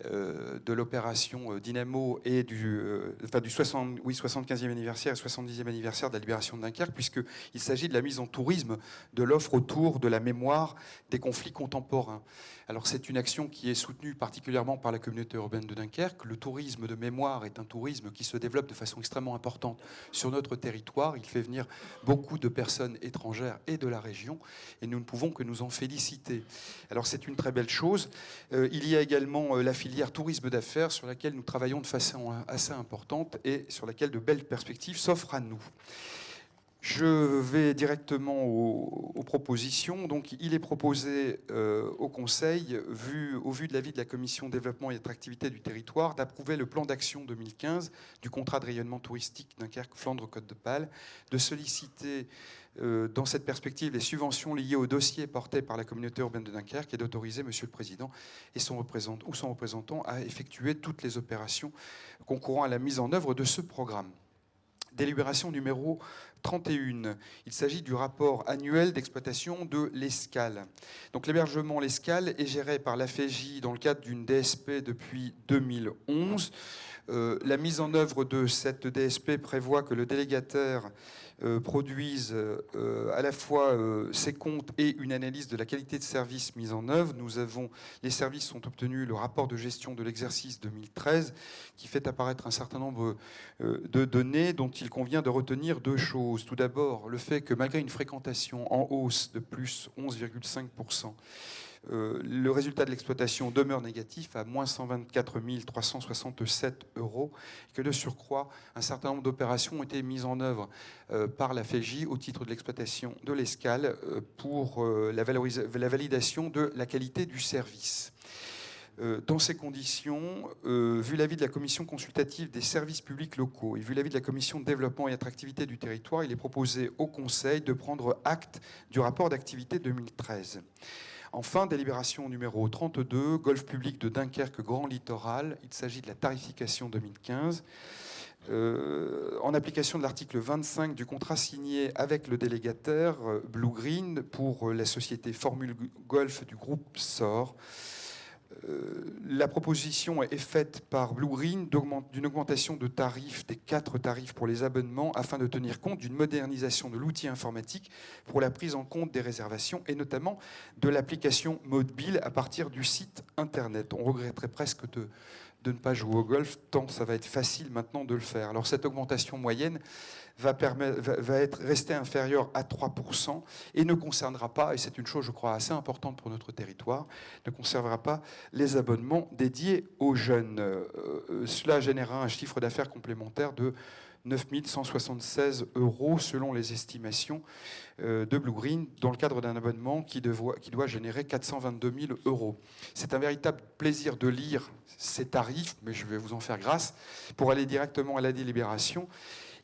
Speaker 10: de l'opération Dynamo et du 75e anniversaire et 70e anniversaire de la libération de Dunkerque, puisqu'il s'agit de la mise en tourisme de l'offre autour de la mémoire des conflits contemporains. Alors c'est une action qui est soutenue particulièrement par la communauté urbaine de Dunkerque. Le tourisme de mémoire est un tourisme qui se développe de façon extrêmement importante sur notre territoire. Il fait venir beaucoup de personnes étrangères et de la région, et nous ne pouvons que nous en féliciter. Alors c'est une très belle chose. Il y a également la filière tourisme d'affaires sur laquelle nous travaillons de façon assez importante et sur laquelle de belles perspectives s'offrent à nous. Je vais directement aux propositions. Donc, il est proposé au Conseil, au vu de l'avis de la Commission développement et attractivité du territoire, d'approuver le plan d'action 2015 du contrat de rayonnement touristique Dunkerque-Flandre-Côte-de-Pâle, de solliciter dans cette perspective les subventions liées au dossier porté par la communauté urbaine de Dunkerque et d'autoriser Monsieur le Président et son représentant à effectuer toutes les opérations concourant à la mise en œuvre de ce programme. Délibération numéro 31. Il s'agit du rapport annuel d'exploitation de l'Escale. Donc l'hébergement l'Escale est géré par la FEJ dans le cadre d'une DSP depuis 2011. La mise en œuvre de cette DSP prévoit que le délégataire produise à la fois ses comptes et une analyse de la qualité de service mise en œuvre. Les services ont obtenu le rapport de gestion de l'exercice 2013 qui fait apparaître un certain nombre de données dont il convient de retenir deux choses. Tout d'abord, le fait que malgré une fréquentation en hausse de plus 11,5%, le résultat de l'exploitation demeure négatif à moins 124 367 €, et que de surcroît, un certain nombre d'opérations ont été mises en œuvre par la FEJ au titre de l'exploitation de l'Escale pour la validation de la qualité du service. Dans ces conditions, vu l'avis de la commission consultative des services publics locaux et vu l'avis de la commission de développement et attractivité du territoire, il est proposé au Conseil de prendre acte du rapport d'activité 2013. Enfin, délibération numéro 32, golf public de Dunkerque Grand Littoral. Il s'agit de la tarification 2015. En application de l'article 25 du contrat signé avec le délégataire Blue Green pour la société Formule Golf du groupe SOR. La proposition est faite par Blue Green d'une augmentation de tarifs, des 4 tarifs pour les abonnements, afin de tenir compte d'une modernisation de l'outil informatique pour la prise en compte des réservations et notamment de l'application mobile à partir du site Internet. On regretterait presque de ne pas jouer au golf, tant ça va être facile maintenant de le faire. Alors cette augmentation moyenne va rester inférieure à 3% et ne concernera pas, et c'est une chose je crois assez importante pour notre territoire, ne concernera pas les abonnements dédiés aux jeunes. Cela générera un chiffre d'affaires complémentaire de 9 176 € selon les estimations de Blue Green dans le cadre d'un abonnement qui doit générer 422 000 €. C'est un véritable plaisir de lire ces tarifs, mais je vais vous en faire grâce pour aller directement à la délibération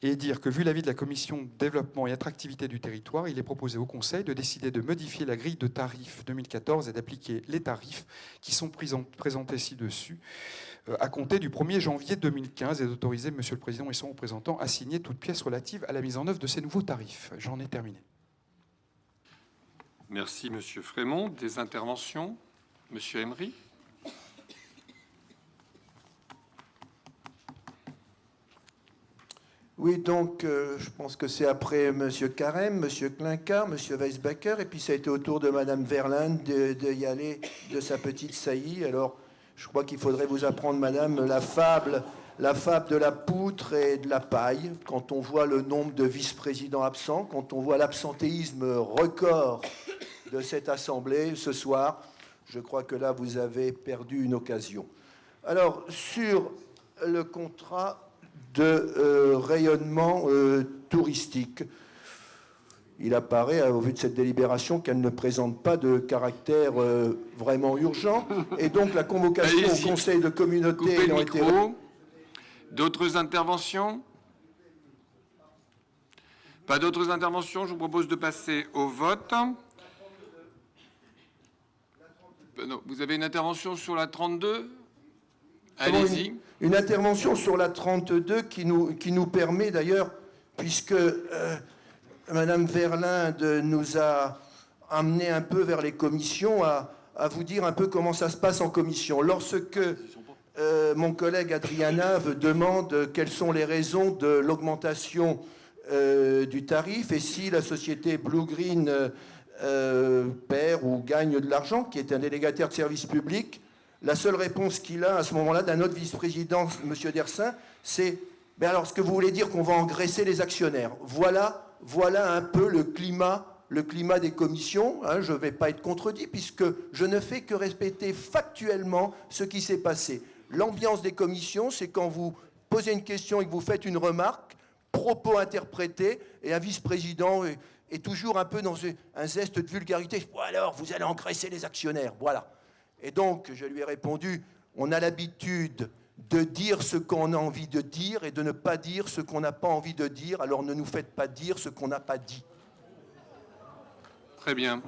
Speaker 10: et dire que, vu l'avis de la Commission développement et attractivité du territoire, il est proposé au Conseil de décider de modifier la grille de tarifs 2014 et d'appliquer les tarifs qui sont présentés ci-dessus à compter du 1er janvier 2015 et d'autoriser Monsieur le Président et son représentant à signer toute pièce relative à la mise en œuvre de ces nouveaux tarifs. J'en ai terminé.
Speaker 2: Merci, Monsieur Frémont. Des interventions, Monsieur Emery.
Speaker 1: Oui, donc je pense que c'est après M. Carême, M. Clinquart, M. Weisbacher, et puis ça a été au tour de Mme Verlinde d'y aller de sa petite saillie. Alors, je crois qu'il faudrait vous apprendre, Madame, la fable de la poutre et de la paille. Quand on voit le nombre de vice-présidents absents, quand on voit l'absentéisme record de cette Assemblée ce soir, je crois que là, vous avez perdu une occasion. Alors, sur le contrat de rayonnement touristique. Il apparaît, au vu de cette délibération, qu'elle ne présente pas de caractère vraiment urgent. Et donc, la convocation au Conseil de communauté ayant été...
Speaker 2: D'autres interventions? Pas d'autres interventions. Je vous propose de passer au vote. Non, vous avez une intervention sur la 32 ? Allez-y.
Speaker 1: Une intervention sur la 32 qui nous permet d'ailleurs, puisque Madame Verlinde nous a amené un peu vers les commissions, à vous dire un peu comment ça se passe en commission. Lorsque mon collègue Adrien Nave demande quelles sont les raisons de l'augmentation du tarif et si la société Blue Green perd ou gagne de l'argent, qui est un délégataire de service public, la seule réponse qu'il a à ce moment-là d'un autre vice-président, M. Dersin, c'est « Ben alors, ce que vous voulez dire qu'on va engraisser les actionnaires ?» Voilà un peu le climat des commissions. Hein, je ne vais pas être contredit puisque je ne fais que respecter factuellement ce qui s'est passé. L'ambiance des commissions, c'est quand vous posez une question et que vous faites une remarque, propos interprété, et un vice-président est toujours un peu dans un zeste de vulgarité. Bon, alors, vous allez engraisser les actionnaires, voilà. Et donc, je lui ai répondu, on a l'habitude de dire ce qu'on a envie de dire et de ne pas dire ce qu'on n'a pas envie de dire, alors ne nous faites pas dire ce qu'on n'a pas dit.
Speaker 2: Très bien.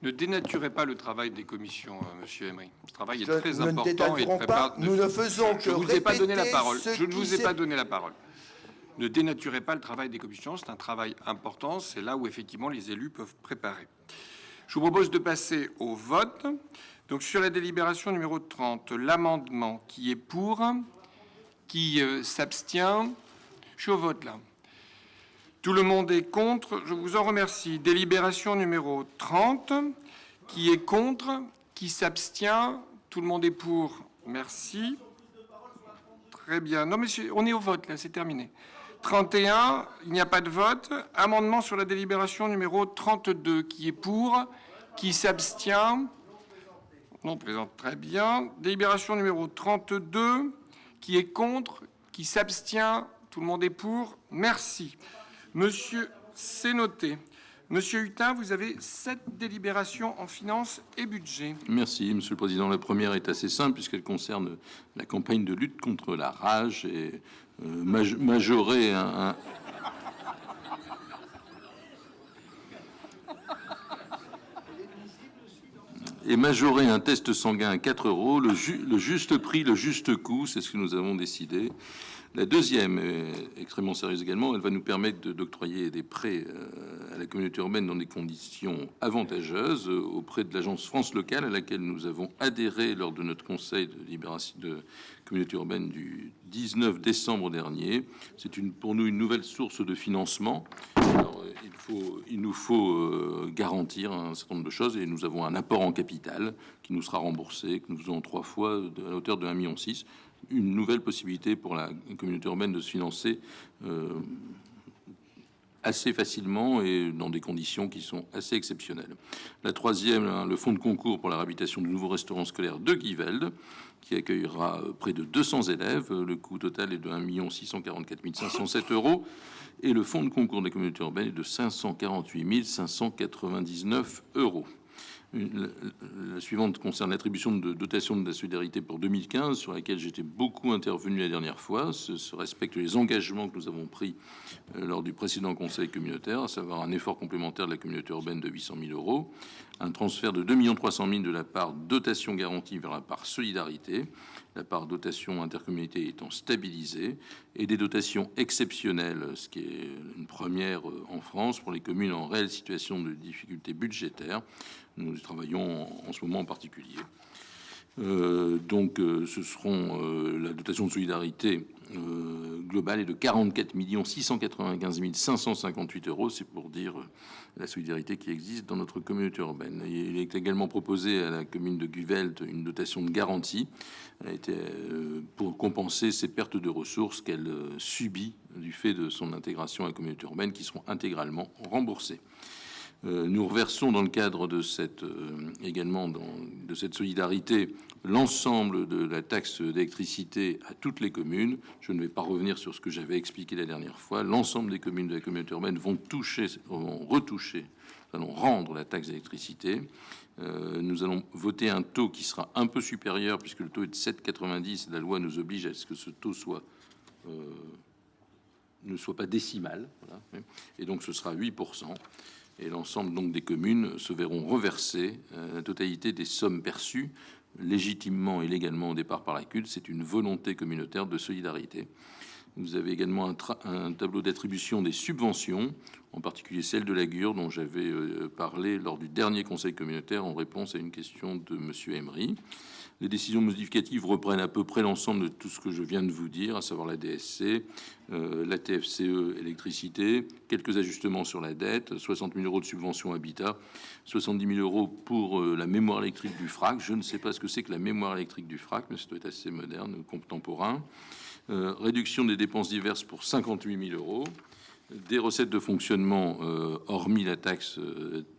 Speaker 2: Ne dénaturez pas le travail des commissions, Monsieur Emery. Ce travail est très
Speaker 1: Nous ne
Speaker 2: important.
Speaker 1: dénaturons pas, nous ne faisons que
Speaker 2: Je ne vous ai pas donné la
Speaker 1: répéter
Speaker 2: parole.
Speaker 1: ce
Speaker 2: Je ne vous ai
Speaker 1: qui
Speaker 2: pas donné la parole. Ne dénaturez pas le travail des commissions. C'est un travail important. C'est là où, effectivement, les élus peuvent préparer. Je vous propose de passer au vote. Donc, sur la délibération numéro 30, l'amendement qui est pour, qui s'abstient. Je suis au vote, là. Tout le monde est contre. Je vous en remercie. Délibération numéro 30, qui est contre, qui s'abstient. Tout le monde est pour. Merci. Très bien. Non, mais on est au vote, là, c'est terminé. 31, il n'y a pas de vote. Amendement sur la délibération numéro 32, qui est pour, qui s'abstient. Non, présente très bien. Délibération numéro 32, qui est contre, qui s'abstient. Tout le monde est pour. Merci. Monsieur, c'est noté. Monsieur Hutin, vous avez 7 délibérations en finances et budget.
Speaker 11: Merci, Monsieur le Président. La première est assez simple puisqu'elle concerne la campagne de lutte contre la rage et majorer un test sanguin à 4 €, le juste prix, le juste coût, c'est ce que nous avons décidé. La deuxième est extrêmement sérieuse également. Elle va nous permettre d'octroyer des prêts à la communauté urbaine dans des conditions avantageuses auprès de l'agence France Locale à laquelle nous avons adhéré lors de notre conseil de libération de communauté urbaine du 19 décembre dernier. C'est pour nous une nouvelle source de financement. Alors, il nous faut garantir un certain nombre de choses et nous avons un apport en capital qui nous sera remboursé, que nous faisons 3 fois à hauteur de 1,6 million. Une nouvelle possibilité pour la communauté urbaine de se financer assez facilement et dans des conditions qui sont assez exceptionnelles. La troisième, le fonds de concours pour la réhabilitation du nouveau restaurant scolaire de Guyvelde, qui accueillera près de 200 élèves. Le coût total est de 1 644 507 €. Et le fonds de concours de la communauté urbaine est de 548 599 €. La suivante concerne l'attribution de dotation de la solidarité pour 2015, sur laquelle j'étais beaucoup intervenu la dernière fois. Ce respecte les engagements que nous avons pris lors du précédent conseil communautaire, à savoir un effort complémentaire de la communauté urbaine de 800 000 €, un transfert de 2 300 000 € de la part dotation garantie vers la part solidarité, la part dotation intercommunalité étant stabilisée, et des dotations exceptionnelles, ce qui est une première en France pour les communes en réelle situation de difficulté budgétaire. Nous y travaillons en ce moment en particulier. Ce seront la dotation de solidarité globale est de 44 695 558 €. C'est pour dire la solidarité qui existe dans notre communauté urbaine. Il est également proposé à la commune de Guyvelde une dotation de garantie. Elle a été pour compenser ces pertes de ressources qu'elle subit du fait de son intégration à la communauté urbaine, qui seront intégralement remboursées. Nous reversons dans le cadre de cette solidarité l'ensemble de la taxe d'électricité à toutes les communes. Je ne vais pas revenir sur ce que j'avais expliqué la dernière fois. L'ensemble des communes de la communauté urbaine vont rendre la taxe d'électricité. Nous allons voter un taux qui sera un peu supérieur puisque le taux est de 7,90. La loi nous oblige à ce que ce taux ne soit pas décimal. Voilà. Et donc ce sera 8%. Et l'ensemble donc des communes se verront reverser la totalité des sommes perçues légitimement et légalement au départ par la CUL. C'est une volonté communautaire de solidarité. Vous avez également un tableau d'attribution des subventions, en particulier celle de la GUR, dont j'avais parlé lors du dernier conseil communautaire en réponse à une question de Monsieur Emery. Les décisions modificatives reprennent à peu près l'ensemble de tout ce que je viens de vous dire, à savoir la DSC, la TFCE électricité, quelques ajustements sur la dette, 60 000 € de subvention habitat, 70 000 € pour la mémoire électrique du FRAC. Je ne sais pas ce que c'est que la mémoire électrique du FRAC, mais ça doit être assez moderne, contemporain. Réduction des dépenses diverses pour 58 000 €. Des recettes de fonctionnement, hormis la taxe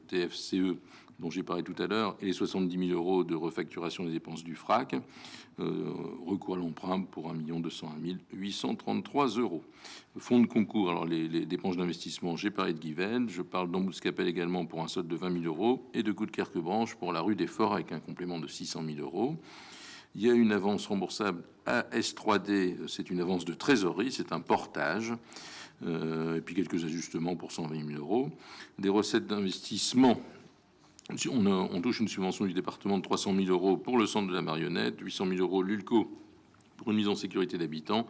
Speaker 11: TFCE, dont j'ai parlé tout à l'heure, et les 70 000 euros de refacturation des dépenses du FRAC. Recours à l'emprunt pour 1 201 833 euros. Fonds de concours, alors les dépenses d'investissement, j'ai parlé de Guyvelde, je parle d'Ambouscapelle également pour un solde de 20 000 euros, et de Coudekerque-Branche pour la rue des Forts avec un complément de 600 000 euros. Il y a une avance remboursable à S3D, c'est une avance de trésorerie, c'est un portage, et puis quelques ajustements pour 120 000 euros. Des recettes d'investissement, on touche une subvention du département de 300 000 euros pour le centre de la Marionnette, 800 000 euros l'ULCO pour une mise en sécurité d'habitants.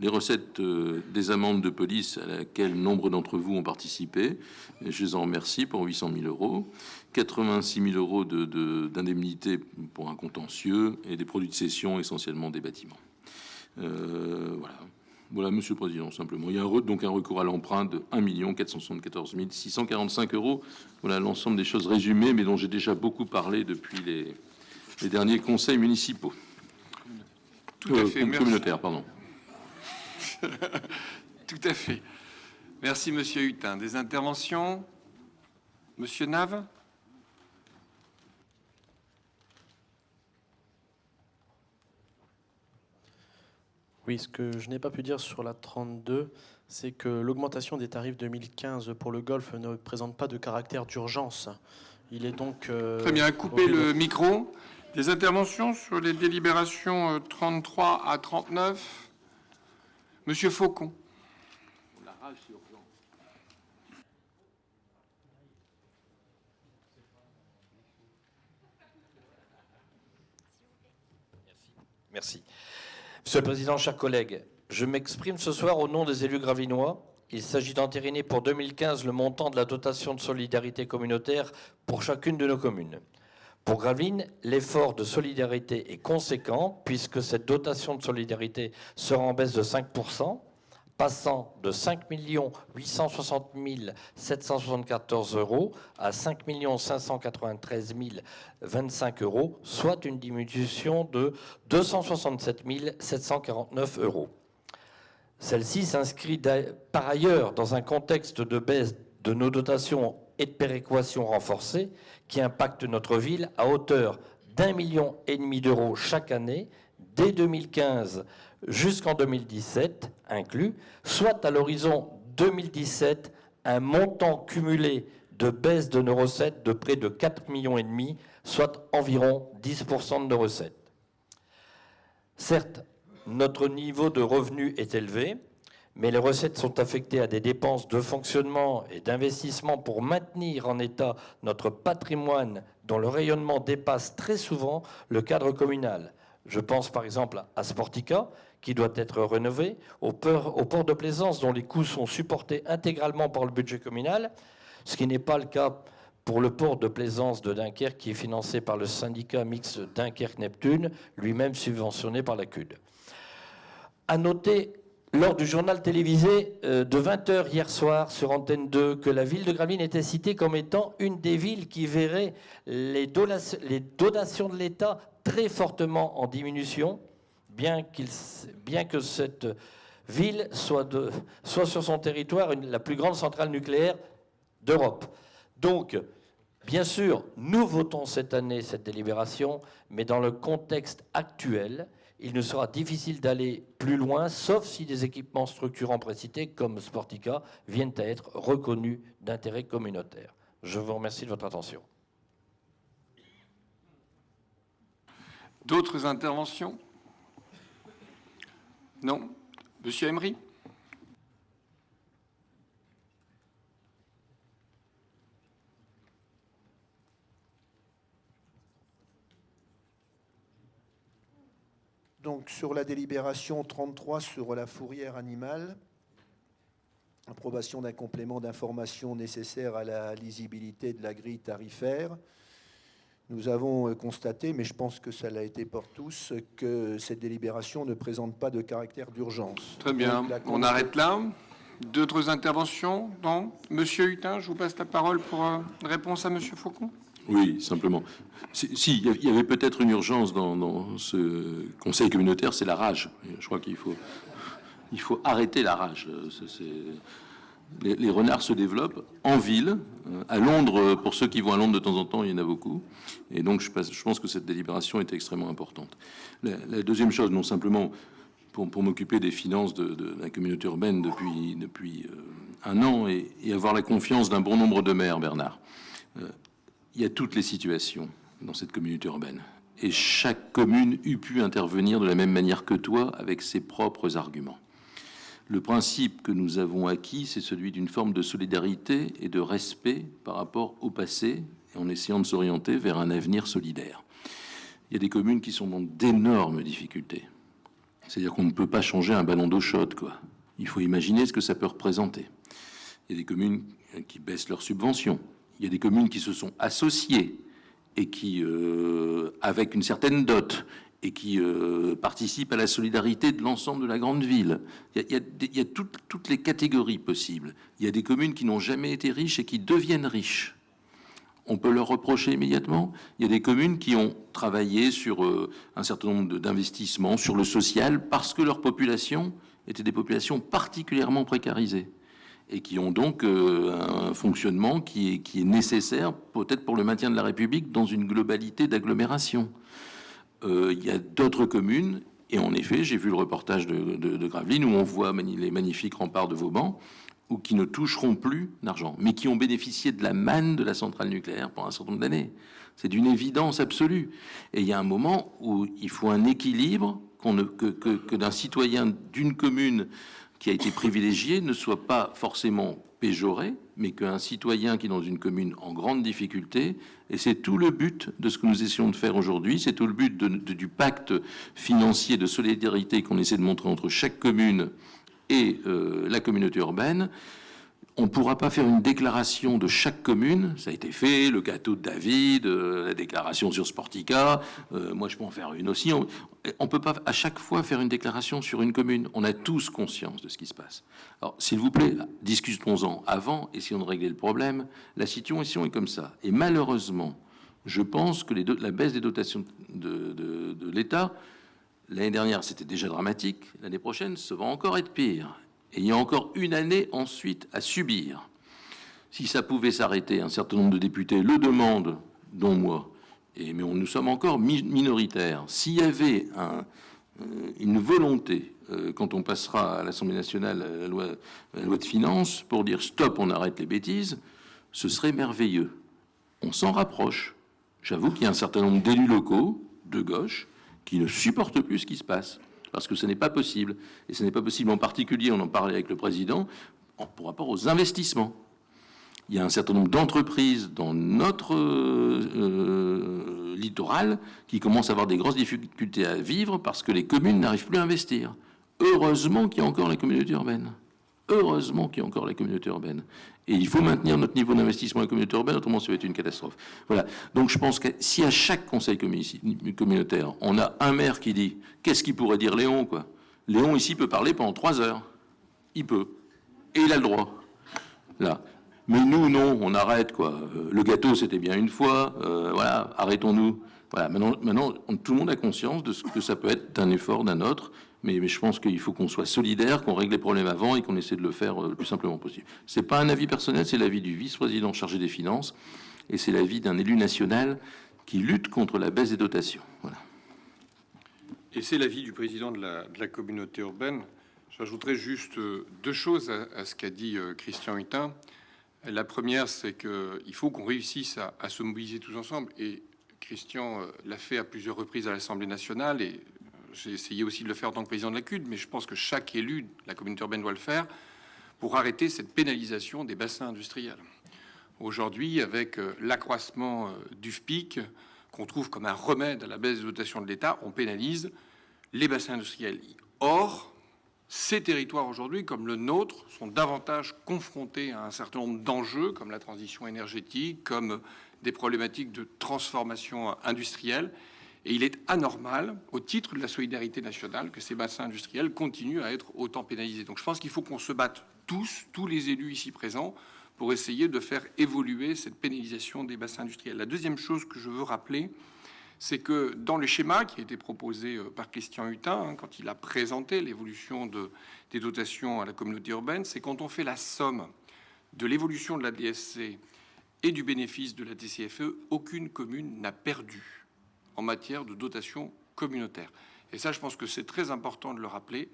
Speaker 11: Les recettes des amendes de police à laquelle nombre d'entre vous ont participé, et je les en remercie pour 800 000 euros. 86 000 euros d'indemnité pour un contentieux et des produits de cession, essentiellement des bâtiments. Voilà, Monsieur le Président, simplement. Il y a donc un recours à l'emprunt de 1 474 645 euros. Voilà l'ensemble des choses résumées, mais dont j'ai déjà beaucoup parlé depuis les derniers conseils municipaux.
Speaker 2: Tout à fait.
Speaker 11: Communautaire, pardon.
Speaker 2: Tout à fait. Merci, Monsieur Hutin. Des interventions? Monsieur Nave?
Speaker 3: Oui, ce que je n'ai pas pu dire sur la 32, c'est que l'augmentation des tarifs 2015 pour le golf ne présente pas de caractère d'urgence. Il est donc...
Speaker 2: Très bien, coupez le micro. Des interventions sur les délibérations 33 à 39. Monsieur Faucon.
Speaker 12: Merci. Monsieur le Président, chers collègues, je m'exprime ce soir au nom des élus gravinois. Il s'agit d'entériner pour 2015 le montant de la dotation de solidarité communautaire pour chacune de nos communes. Pour Gravelines, l'effort de solidarité est conséquent puisque cette dotation de solidarité sera en baisse de 5%, passant de 5 860 774 euros à 5 593 025 euros, soit une diminution de 267 749 euros. Celle-ci s'inscrit par ailleurs dans un contexte de baisse de nos dotations et de péréquation renforcée qui impacte notre ville à hauteur d'1,5 million d'euros chaque année, dès 2015 jusqu'en 2017 inclus, soit à l'horizon 2017 un montant cumulé de baisse de nos recettes de près de 4,5 millions, soit environ 10% de nos recettes. Certes, notre niveau de revenu est élevé, mais les recettes sont affectées à des dépenses de fonctionnement et d'investissement pour maintenir en état notre patrimoine dont le rayonnement dépasse très souvent le cadre communal. Je pense par exemple à Sportica, qui doit être rénové, au port de Plaisance, dont les coûts sont supportés intégralement par le budget communal, ce qui n'est pas le cas pour le port de Plaisance de Dunkerque, qui est financé par le syndicat mixte Dunkerque-Neptune, lui-même subventionné par la CUD. À noter, lors du journal télévisé de 20h hier soir sur Antenne 2, que la ville de Gravelines était citée comme étant une des villes qui verrait les dotations de l'État très fortement en diminution, bien que cette ville soit sur son territoire la plus grande centrale nucléaire d'Europe. Donc, bien sûr, nous votons cette année cette délibération, mais dans le contexte actuel, il nous sera difficile d'aller plus loin, sauf si des équipements structurants précités, comme Sportica, viennent à être reconnus d'intérêt communautaire. Je vous remercie de votre attention.
Speaker 2: D'autres interventions? Non. Monsieur Emery?
Speaker 1: Donc, sur la délibération 33 sur la fourrière animale, approbation d'un complément d'information nécessaire à la lisibilité de la grille tarifaire. Nous avons constaté, mais je pense que ça l'a été pour tous, que cette délibération ne présente pas de caractère d'urgence.
Speaker 2: Très bien, on arrête là. D'autres interventions? Non. Monsieur Hutin, je vous passe la parole pour une réponse à Monsieur Faucon.
Speaker 11: Oui, simplement. Si, il y avait peut-être une urgence dans ce conseil communautaire, c'est la rage. Je crois qu'il faut arrêter la rage. Les renards se développent en ville. À Londres, pour ceux qui vont à Londres de temps en temps, il y en a beaucoup. Et donc, je pense que cette délibération est extrêmement importante. La deuxième chose, non simplement pour m'occuper des finances de la communauté urbaine depuis un an et avoir la confiance d'un bon nombre de maires, Bernard. Il y a toutes les situations dans cette communauté urbaine. Et chaque commune eût pu intervenir de la même manière que toi, avec ses propres arguments. Le principe que nous avons acquis, c'est celui d'une forme de solidarité et de respect par rapport au passé, et en essayant de s'orienter vers un avenir solidaire. Il y a des communes qui sont dans d'énormes difficultés. C'est-à-dire qu'on ne peut pas changer un ballon d'eau chaude, quoi. Il faut imaginer ce que ça peut représenter. Il y a des communes qui baissent leurs subventions. Il y a des communes qui se sont associées et qui, avec une certaine dot, et qui participent à la solidarité de l'ensemble de la grande ville. Il y a toutes les catégories possibles. Il y a des communes qui n'ont jamais été riches et qui deviennent riches. On peut leur reprocher immédiatement. Il y a des communes qui ont travaillé sur un certain nombre d'investissements, sur le social, parce que leur population était des populations particulièrement précarisées et qui ont donc un fonctionnement qui est nécessaire, peut-être pour le maintien de la République, dans une globalité d'agglomération. Il y a d'autres communes, et en effet, j'ai vu le reportage de Gravelines, où on voit les magnifiques remparts de Vauban, ou qui ne toucheront plus d'argent, mais qui ont bénéficié de la manne de la centrale nucléaire pendant un certain nombre d'années. C'est d'une évidence absolue. Et il y a un moment où il faut un équilibre que d'un citoyen d'une commune qui a été privilégié ne soit pas forcément péjoré, mais qu'un citoyen qui est dans une commune en grande difficulté, et c'est tout le but de ce que nous essayons de faire aujourd'hui, c'est tout le but du pacte financier de solidarité qu'on essaie de montrer entre chaque commune et la communauté urbaine. On ne pourra pas faire une déclaration de chaque commune, ça a été fait, le gâteau de David, la déclaration sur Sportica, moi je peux en faire une aussi. On ne peut pas à chaque fois faire une déclaration sur une commune. On a tous conscience de ce qui se passe. Alors, s'il vous plaît, discutons-en avant, essayons de régler le problème. La situation est comme ça. Et malheureusement, je pense que la baisse des dotations de l'État, l'année dernière, c'était déjà dramatique. L'année prochaine, ça va encore être pire. Et il y a encore une année ensuite à subir. Si ça pouvait s'arrêter, un certain nombre de députés le demandent, dont moi, mais nous sommes encore minoritaires. S'il y avait une volonté, quand on passera à l'Assemblée nationale la loi de finances, pour dire stop, on arrête les bêtises, ce serait merveilleux. On s'en rapproche. J'avoue qu'il y a un certain nombre d'élus locaux, de gauche, qui ne supportent plus ce qui se passe. Parce que ce n'est pas possible. Et ce n'est pas possible en particulier, on en parlait avec le président, par rapport aux investissements. Il y a un certain nombre d'entreprises dans notre littoral qui commencent à avoir des grosses difficultés à vivre parce que les communes n'arrivent plus à investir. Heureusement qu'il y a encore la communauté urbaine. Heureusement qu'il y a encore la communauté urbaine. Et il faut maintenir notre niveau d'investissement en communauté urbaine, autrement ça va être une catastrophe. Voilà. Donc je pense que si à chaque conseil communautaire, on a un maire qui dit « Qu'est-ce qu'il pourrait dire Léon, quoi ?» Léon, ici, peut parler pendant 3 heures. Il peut. Et il a le droit. Là. Mais nous, non, on arrête, quoi. Le gâteau, c'était bien une fois. Voilà, arrêtons-nous. Voilà. Maintenant, tout le monde a conscience de ce que ça peut être d'un effort d'un autre. Mais je pense qu'il faut qu'on soit solidaire, qu'on règle les problèmes avant et qu'on essaie de le faire le plus simplement possible. C'est pas un avis personnel, c'est l'avis du vice-président chargé des finances et c'est l'avis d'un élu national qui lutte contre la baisse des dotations. Voilà.
Speaker 2: Et c'est l'avis du président de la communauté urbaine. J'ajouterais juste 2 choses à ce qu'a dit Christian Hutin. La première, c'est qu'il faut qu'on réussisse à se mobiliser tous ensemble. Et Christian l'a fait à plusieurs reprises à l'Assemblée nationale et j'ai essayé aussi de le faire en tant que président de la CUD, mais je pense que chaque élu de la communauté urbaine doit le faire pour arrêter cette pénalisation des bassins industriels. Aujourd'hui, avec l'accroissement du FPIC, qu'on trouve comme un remède à la baisse des dotations de l'État, on pénalise les bassins industriels. Or, ces territoires aujourd'hui, comme le nôtre, sont davantage confrontés à un certain nombre d'enjeux, comme la transition énergétique, comme des problématiques de transformation industrielle. Et il est anormal, au titre de la solidarité nationale, que ces bassins industriels continuent à être autant pénalisés. Donc je pense qu'il faut qu'on se batte tous les élus ici présents, pour essayer de faire évoluer cette pénalisation des bassins industriels. La deuxième chose que je veux rappeler, c'est que dans le schéma qui a été proposé par Christian Hutin, quand il a présenté l'évolution des dotations à la communauté urbaine, c'est quand on fait la somme de l'évolution de la DSC et du bénéfice de la TCFE, aucune commune n'a perdu en matière de dotation communautaire. Et ça, je pense que c'est très important de le rappeler.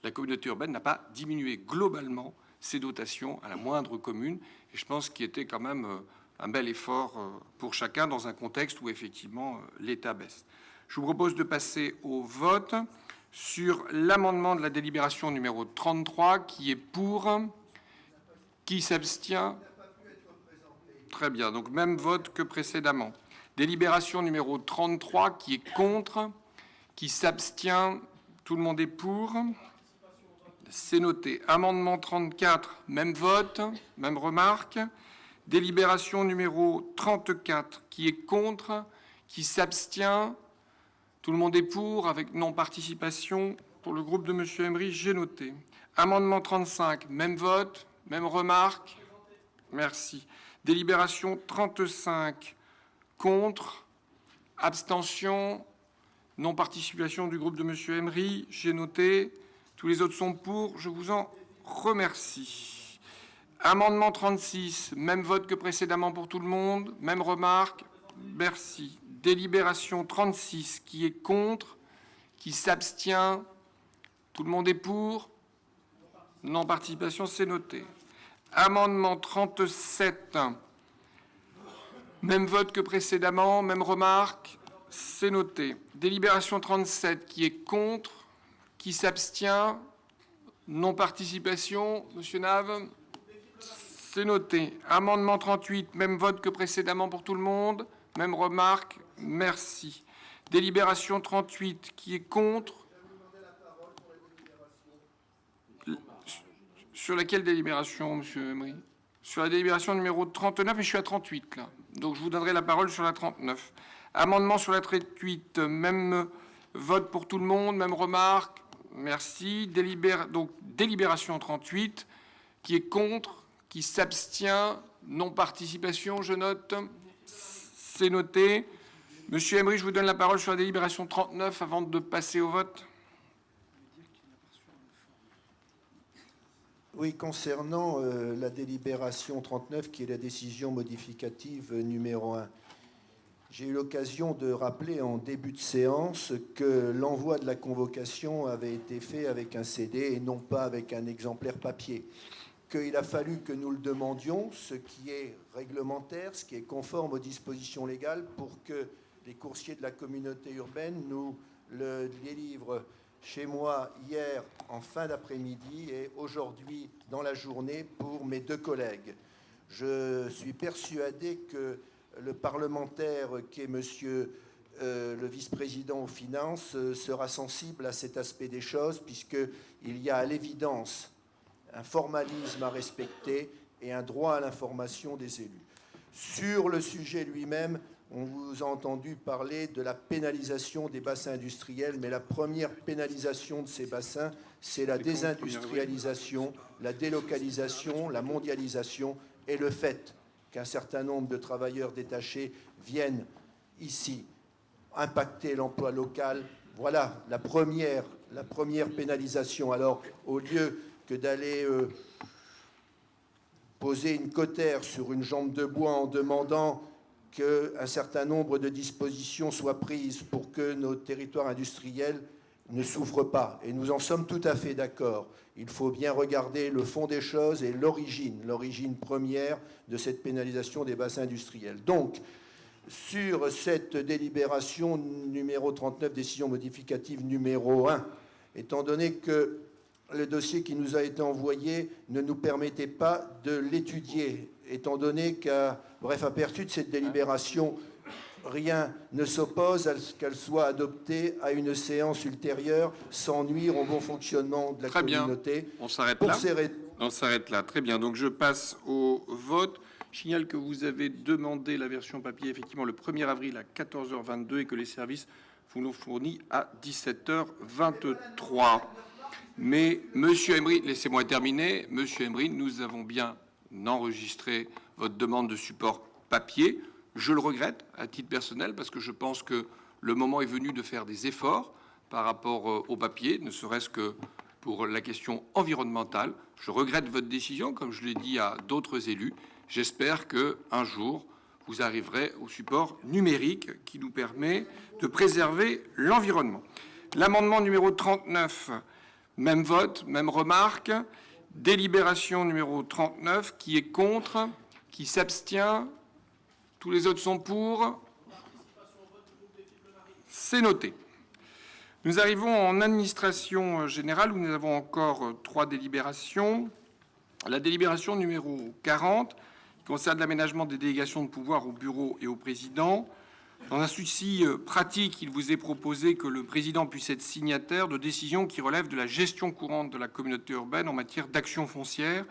Speaker 2: La communauté urbaine n'a pas diminué globalement ses dotations à la moindre commune. Et je pense qu'il était quand même un bel effort pour chacun dans un contexte où effectivement l'État baisse. Je vous propose de passer au vote sur l'amendement de la délibération numéro 33 qui est pour, qui s'abstient. Très bien, donc même vote que précédemment. Délibération numéro 33 qui est contre, qui s'abstient. Tout le monde est pour. C'est noté. Amendement 34, même vote, même remarque. Délibération numéro 34 qui est contre, qui s'abstient. Tout le monde est pour, avec non-participation. Pour le groupe de M. Emery, j'ai noté. Amendement 35, même vote, même remarque. Merci. Délibération 35, contre, abstention, non-participation du groupe de M. Emery, j'ai noté. Tous les autres sont pour, je vous en remercie. Amendement 36, même vote que précédemment pour tout le monde, même remarque, merci. Délibération 36, qui est contre, qui s'abstient, tout le monde est pour, non-participation, c'est noté. Amendement 37, même vote que précédemment, même remarque, c'est noté. Délibération 37, qui est contre, qui s'abstient, non-participation, Monsieur Nave, c'est noté. Amendement 38, même vote que précédemment pour tout le monde, même remarque, merci. Délibération 38, qui est contre. Sur laquelle délibération, Monsieur Emery? Sur la délibération numéro 39, et je suis à 38, là. Donc je vous donnerai la parole sur la 39. Amendement sur la 38, même vote pour tout le monde, même remarque, merci. Donc délibération 38, qui est contre, qui s'abstient, non-participation, je note. C'est noté. Monsieur Emery, je vous donne la parole sur la délibération 39 avant de passer au vote.
Speaker 1: Oui, concernant la délibération 39, qui est la décision modificative numéro 1, j'ai eu l'occasion de rappeler en début de séance que l'envoi de la convocation avait été fait avec un CD et non pas avec un exemplaire papier. Qu'il a fallu que nous le demandions, ce qui est réglementaire, ce qui est conforme aux dispositions légales, pour que les coursiers de la communauté urbaine nous le délivrent chez moi hier en fin d'après-midi et aujourd'hui dans la journée pour mes deux collègues. Je suis persuadé que le parlementaire qui est monsieur le vice-président aux finances sera sensible à cet aspect des choses, puisqu'il y a à l'évidence un formalisme à respecter et un droit à l'information des élus. Sur le sujet lui-même, on vous a entendu parler de la pénalisation des bassins industriels, mais la première pénalisation de ces bassins, c'est la désindustrialisation, la délocalisation, la mondialisation et le fait qu'un certain nombre de travailleurs détachés viennent ici impacter l'emploi local. Voilà la première pénalisation. Alors, au lieu que d'aller poser une cautère sur une jambe de bois en demandant qu'un certain nombre de dispositions soient prises pour que nos territoires industriels ne souffrent pas. Et nous en sommes tout à fait d'accord. Il faut bien regarder le fond des choses et l'origine première de cette pénalisation des bassins industriels. Donc, sur cette délibération numéro 39, décision modificative numéro 1, étant donné que le dossier qui nous a été envoyé ne nous permettait pas de l'étudier, étant donné qu'à bref aperçu de cette délibération, rien ne s'oppose à ce qu'elle soit adoptée à une séance ultérieure sans nuire au bon fonctionnement de la communauté.
Speaker 2: Bien. On s'arrête là. On s'arrête là. Très bien. Donc je passe au vote. Je signale que vous avez demandé la version papier effectivement le 1er avril à 14h22 et que les services vous l'ont fourni à 17h23. Mais, Monsieur Emery, laissez-moi terminer. Monsieur Emery, nous avons bien enregistré votre demande de support papier. Je le regrette à titre personnel parce que je pense que le moment est venu de faire des efforts par rapport au papier, ne serait-ce que pour la question environnementale. Je regrette votre décision, comme je l'ai dit à d'autres élus. J'espère qu'un jour, vous arriverez au support numérique qui nous permet de préserver l'environnement. L'amendement numéro 39, même vote, même remarque. Délibération numéro 39, qui est contre, qui s'abstient. Tous les autres sont pour. C'est noté. Nous arrivons en administration générale où nous avons encore 3 délibérations. La délibération numéro 40 qui concerne l'aménagement des délégations de pouvoir au bureau et au président. Dans un souci pratique, il vous est proposé que le président puisse être signataire de décisions qui relèvent de la gestion courante de la communauté urbaine en matière d'action foncière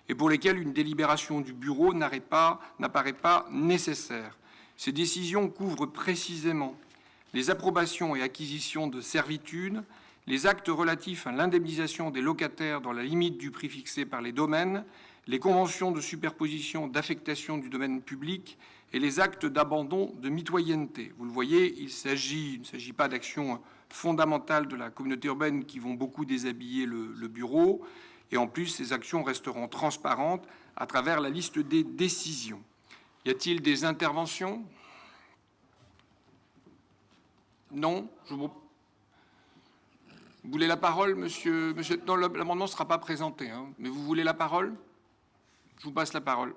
Speaker 2: et pour lesquelles une délibération du bureau n'apparaît pas nécessaire. Ces décisions couvrent précisément les approbations et acquisitions de servitudes, les actes relatifs à l'indemnisation des locataires dans la limite du prix fixé par les domaines, les conventions de superposition d'affectation du domaine public et les actes d'abandon de mitoyenneté. Vous le voyez, il ne s'agit pas d'actions fondamentales de la communauté urbaine qui vont beaucoup déshabiller le bureau. Et en plus, ces actions resteront transparentes à travers la liste des décisions. Y a-t-il des interventions ? Non. Vous voulez la parole, monsieur? Non, l'amendement ne sera pas présenté, hein, mais vous voulez la parole? Je vous passe la parole.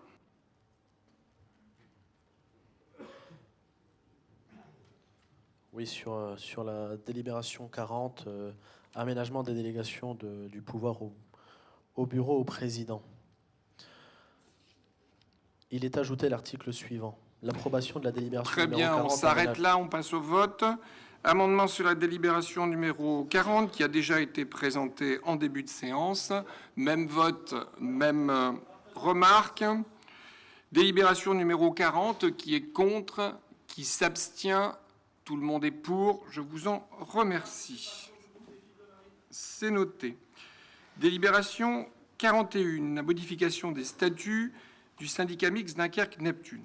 Speaker 3: Oui, sur la délibération 40, aménagement des délégations du pouvoir au bureau au président. Il est ajouté l'article suivant. L'approbation de la délibération
Speaker 2: Très
Speaker 3: numéro
Speaker 2: bien,
Speaker 3: 40
Speaker 2: on s'arrête là, on passe au vote. Amendement sur la délibération numéro 40 qui a déjà été présenté en début de séance. Même vote, même remarque. Délibération numéro 40 qui est contre, qui s'abstient. Tout le monde est pour. Je vous en remercie. C'est noté. Délibération 41, la modification des statuts du syndicat mixte Dunkerque-Neptune.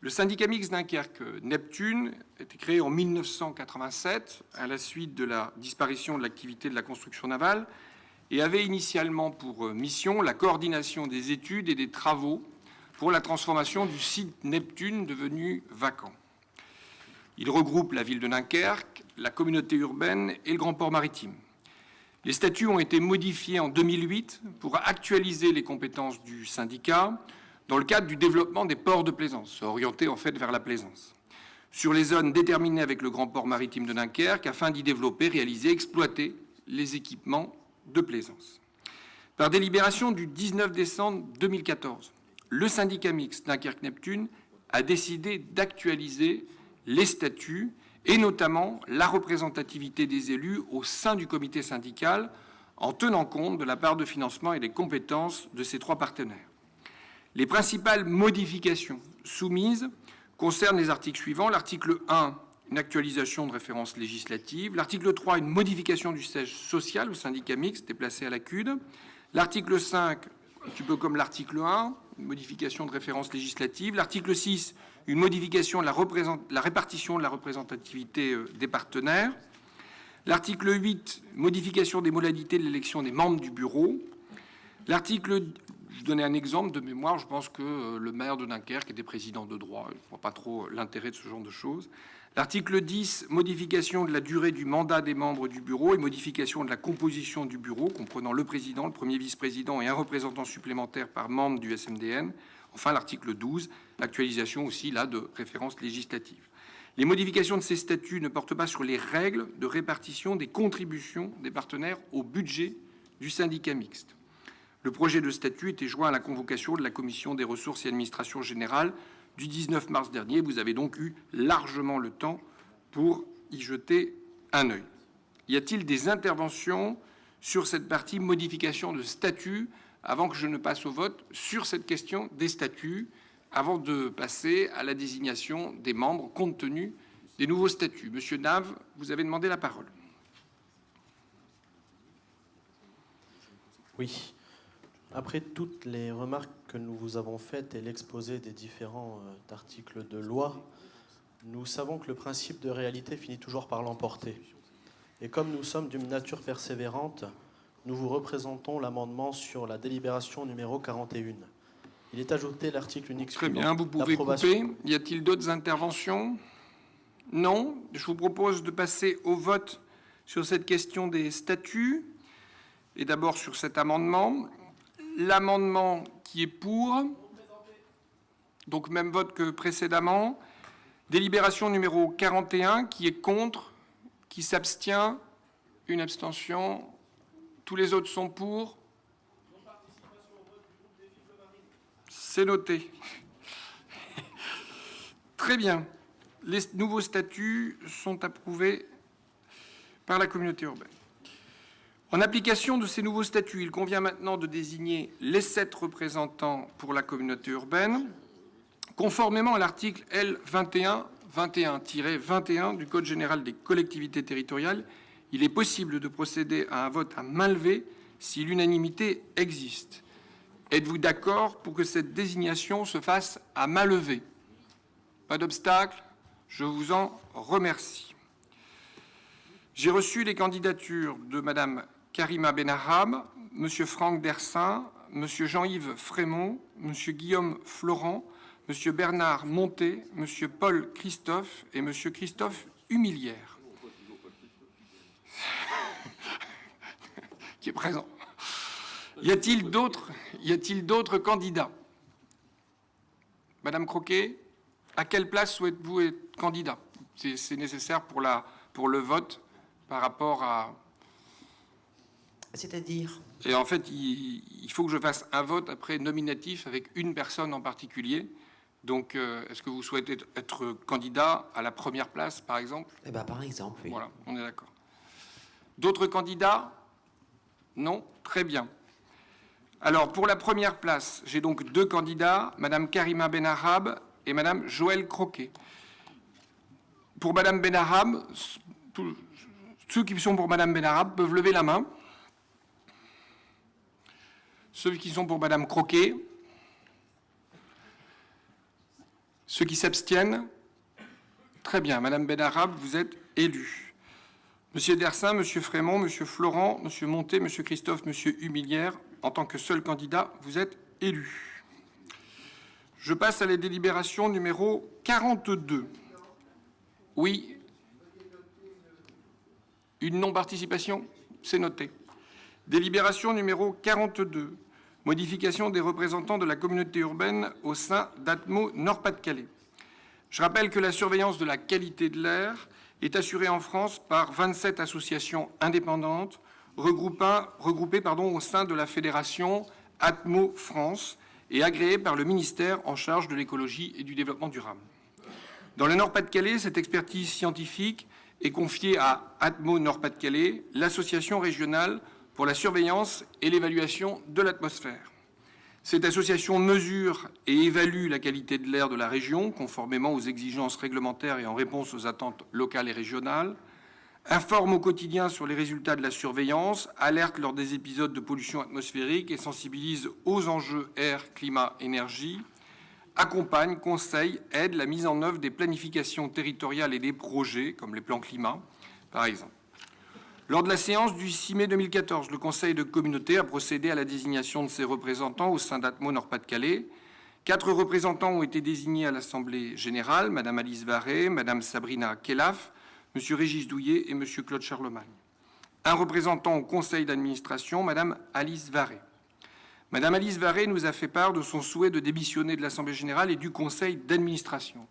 Speaker 2: Le syndicat mixte Dunkerque-Neptune a été créé en 1987 à la suite de la disparition de l'activité de la construction navale et avait initialement pour mission la coordination des études et des travaux pour la transformation du site Neptune devenu vacant. Il regroupe la ville de Dunkerque, la communauté urbaine et le grand port maritime. Les statuts ont été modifiés en 2008 pour actualiser les compétences du syndicat dans le cadre du développement des ports de plaisance, orientés en fait vers la plaisance, sur les zones déterminées avec le grand port maritime de Dunkerque afin d'y développer, réaliser, exploiter les équipements de plaisance. Par délibération du 19 décembre 2014, le syndicat mixte Dunkerque-Neptune a décidé d'actualiser les statuts et notamment la représentativité des élus au sein du comité syndical en tenant compte de la part de financement et des compétences de ces 3 partenaires. Les principales modifications soumises concernent les articles suivants. L'article 1, une actualisation de référence législative. L'article 3, une modification du siège social au syndicat mixte déplacé à la CUD. L'article 5, un petit peu comme l'article 1, une modification de référence législative. L'article 6, une modification de la répartition de la représentativité des partenaires. L'article 8, modification des modalités de l'élection des membres du bureau. L'article, je donnais un exemple de mémoire, je pense que le maire de Dunkerque était président de droit, je ne vois pas trop l'intérêt de ce genre de choses. L'article 10, modification de la durée du mandat des membres du bureau et modification de la composition du bureau, comprenant le président, le premier vice-président et un représentant supplémentaire par membre du SMDN. Enfin, l'article 12, l'actualisation aussi là de références législatives. Les modifications de ces statuts ne portent pas sur les règles de répartition des contributions des partenaires au budget du syndicat mixte. Le projet de statut était joint à la convocation de la Commission des ressources et administrations générales du 19 mars dernier. Vous avez donc eu largement le temps pour y jeter un œil. Y a-t-il des interventions sur cette partie modification de statut avant que je ne passe au vote sur cette question des statuts, avant de passer à la désignation des membres compte tenu des nouveaux statuts? Monsieur Nave, vous avez demandé la parole.
Speaker 3: Oui. Après toutes les remarques que nous vous avons faites et l'exposé des différents articles de loi, nous savons que le principe de réalité finit toujours par l'emporter. Et comme nous sommes d'une nature persévérante, nous vous représentons l'amendement sur la délibération numéro 41. Il est ajouté l'article unique
Speaker 2: Très
Speaker 3: suivant.
Speaker 2: bien, vous pouvez couper. Y a-t-il d'autres interventions? Non. Je vous propose de passer au vote sur cette question des statuts. Et d'abord sur cet amendement. L'amendement qui est pour, donc même vote que précédemment. Délibération numéro 41, qui est contre, qui s'abstient, une abstention. Tous les autres sont pour. C'est noté. Très bien. Les nouveaux statuts sont approuvés par la communauté urbaine. En application de ces nouveaux statuts, il convient maintenant de désigner les 7 représentants pour la communauté urbaine. Conformément à l'article L2121-21 du Code général des collectivités territoriales, il est possible de procéder à un vote à main levée si l'unanimité existe. Êtes-vous d'accord pour que cette désignation se fasse à main levée? Pas d'obstacle? Je vous en remercie. J'ai reçu les candidatures de Madame Karima Benarab, Monsieur Franck Dersin, Monsieur Jean-Yves Frémont, Monsieur Guillaume Florent, Monsieur Bernard Monté, Monsieur Paul Christophe et Monsieur Christophe Humilière, qui est présent. Y a-t-il d'autres candidats? Madame Croquet, à quelle place souhaitez-vous être candidat? C'est nécessaire pour le vote par rapport à...
Speaker 7: C'est-à-dire?
Speaker 2: Et en fait, il faut que je fasse un vote après nominatif avec une personne en particulier. Donc, est-ce que vous souhaitez être candidat à la première place, par exemple?
Speaker 7: Eh bien, par exemple, oui.
Speaker 2: Voilà, on est d'accord. D'autres candidats? Non? Très bien. Alors, pour la première place, j'ai donc 2 candidats, Madame Karima Benarab et Madame Joëlle Croquet. Pour Madame Benarab, ceux qui sont pour Madame Benarab peuvent lever la main. Ceux qui sont pour Madame Croquet. Ceux qui s'abstiennent. Très bien. Madame Benarab, vous êtes élue. Monsieur Dersin, Monsieur Frémont, Monsieur Florent, Monsieur Monté, Monsieur Christophe, Monsieur Humilière, en tant que seul candidat, vous êtes élus. Je passe à la délibération numéro 42. Oui. Une non-participation? C'est noté. Délibération numéro 42. Modification des représentants de la communauté urbaine au sein d'Atmo Nord-Pas-de-Calais. Je rappelle que la surveillance de la qualité de l'air est assurée en France par 27 associations indépendantes regroupées au sein de la fédération Atmo France et agréées par le ministère en charge de l'écologie et du développement durable. Dans le Nord-Pas-de-Calais, cette expertise scientifique est confiée à Atmo Nord-Pas-de-Calais, l'association régionale pour la surveillance et l'évaluation de l'atmosphère. Cette association mesure et évalue la qualité de l'air de la région, conformément aux exigences réglementaires et en réponse aux attentes locales et régionales, informe au quotidien sur les résultats de la surveillance, alerte lors des épisodes de pollution atmosphérique et sensibilise aux enjeux air, climat, énergie, accompagne, conseille, aide la mise en œuvre des planifications territoriales et des projets, comme les plans climat, par exemple. Lors de la séance du 6 mai 2014, le Conseil de communauté a procédé à la désignation de ses représentants au sein d'Atmo Nord-Pas-de-Calais. 4 représentants ont été désignés à l'Assemblée générale, Madame Alice Varé, Madame Sabrina Kelaf, Monsieur Régis Douillet et Monsieur Claude Charlemagne. Un représentant au Conseil d'administration, Madame Alice Varé. Madame Alice Varé nous a fait part de son souhait de démissionner de l'Assemblée générale et du Conseil d'administration.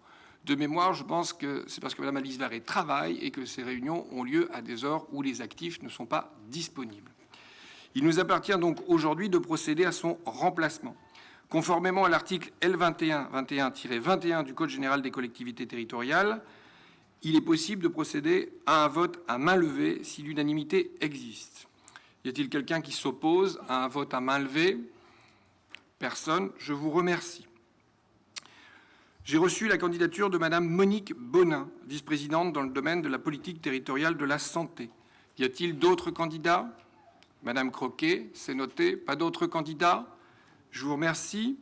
Speaker 2: De mémoire, je pense que c'est parce que Mme Alice Varé travaille et que ces réunions ont lieu à des heures où les actifs ne sont pas disponibles. Il nous appartient donc aujourd'hui de procéder à son remplacement. Conformément à l'article L2121-21 du Code général des collectivités territoriales, il est possible de procéder à un vote à main levée si l'unanimité existe. Y a-t-il quelqu'un qui s'oppose à un vote à main levée? Personne. Je vous remercie. J'ai reçu la candidature de Madame Monique Bonin, vice-présidente dans le domaine de la politique territoriale de la santé. Y a-t-il d'autres candidats? Madame Croquet, c'est noté. Pas d'autres candidats? Je vous remercie.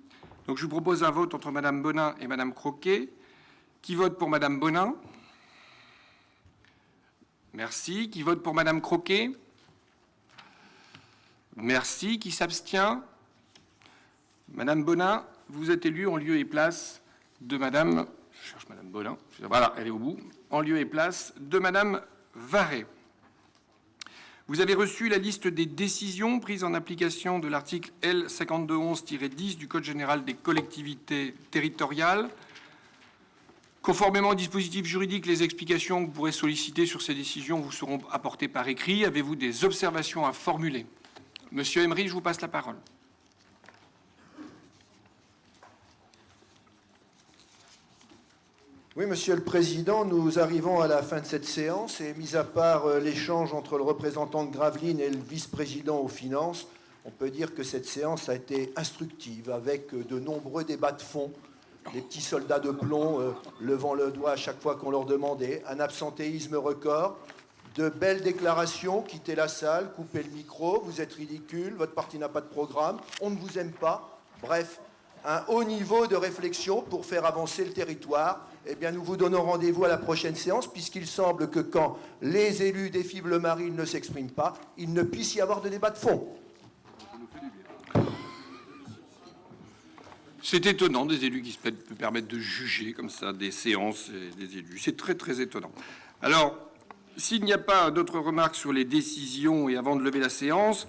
Speaker 2: Donc je vous propose un vote entre Madame Bonin et Madame Croquet. Qui vote pour Madame Bonin? Merci. Qui vote pour Madame Croquet? Merci. Qui s'abstient? Madame Bonin, vous êtes élue en lieu et place de Madame... Je cherche Madame Bonin. Voilà, elle est au bout. En lieu et place de Madame Varret. Vous avez reçu la liste des décisions prises en application de l'article L. 5211-10 du Code général des collectivités territoriales. Conformément au dispositif juridique, les explications que vous pourrez solliciter sur ces décisions vous seront apportées par écrit. Avez-vous des observations à formuler? Monsieur Emery, je vous passe la parole.
Speaker 1: Oui, Monsieur le Président, nous arrivons à la fin de cette séance et, mis à part l'échange entre le représentant de Gravelines et le vice-président aux finances, on peut dire que cette séance a été instructive avec de nombreux débats de fond, les petits soldats de plomb levant le doigt à chaque fois qu'on leur demandait, un absentéisme record, de belles déclarations, quittez la salle, coupez le micro, vous êtes ridicule, votre parti n'a pas de programme, on ne vous aime pas, bref, un haut niveau de réflexion pour faire avancer le territoire. Eh bien, nous vous donnons rendez-vous à la prochaine séance, puisqu'il semble que quand les élus des Fives Marines ne s'expriment pas, il ne puisse y avoir de débat de fond.
Speaker 2: C'est étonnant, des élus qui se permettent de juger comme ça des séances et des élus. C'est très, très étonnant. Alors, s'il n'y a pas d'autres remarques sur les décisions et avant de lever la séance,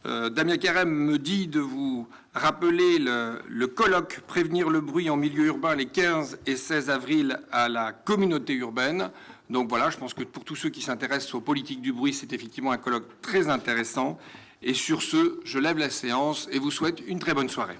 Speaker 2: Damien Carême me dit de vous rappeler le colloque « Prévenir le bruit en milieu urbain » les 15 et 16 avril à la communauté urbaine. Donc voilà, je pense que pour tous ceux qui s'intéressent aux politiques du bruit, c'est effectivement un colloque très intéressant. Et sur ce, je lève la séance et vous souhaite une très bonne soirée.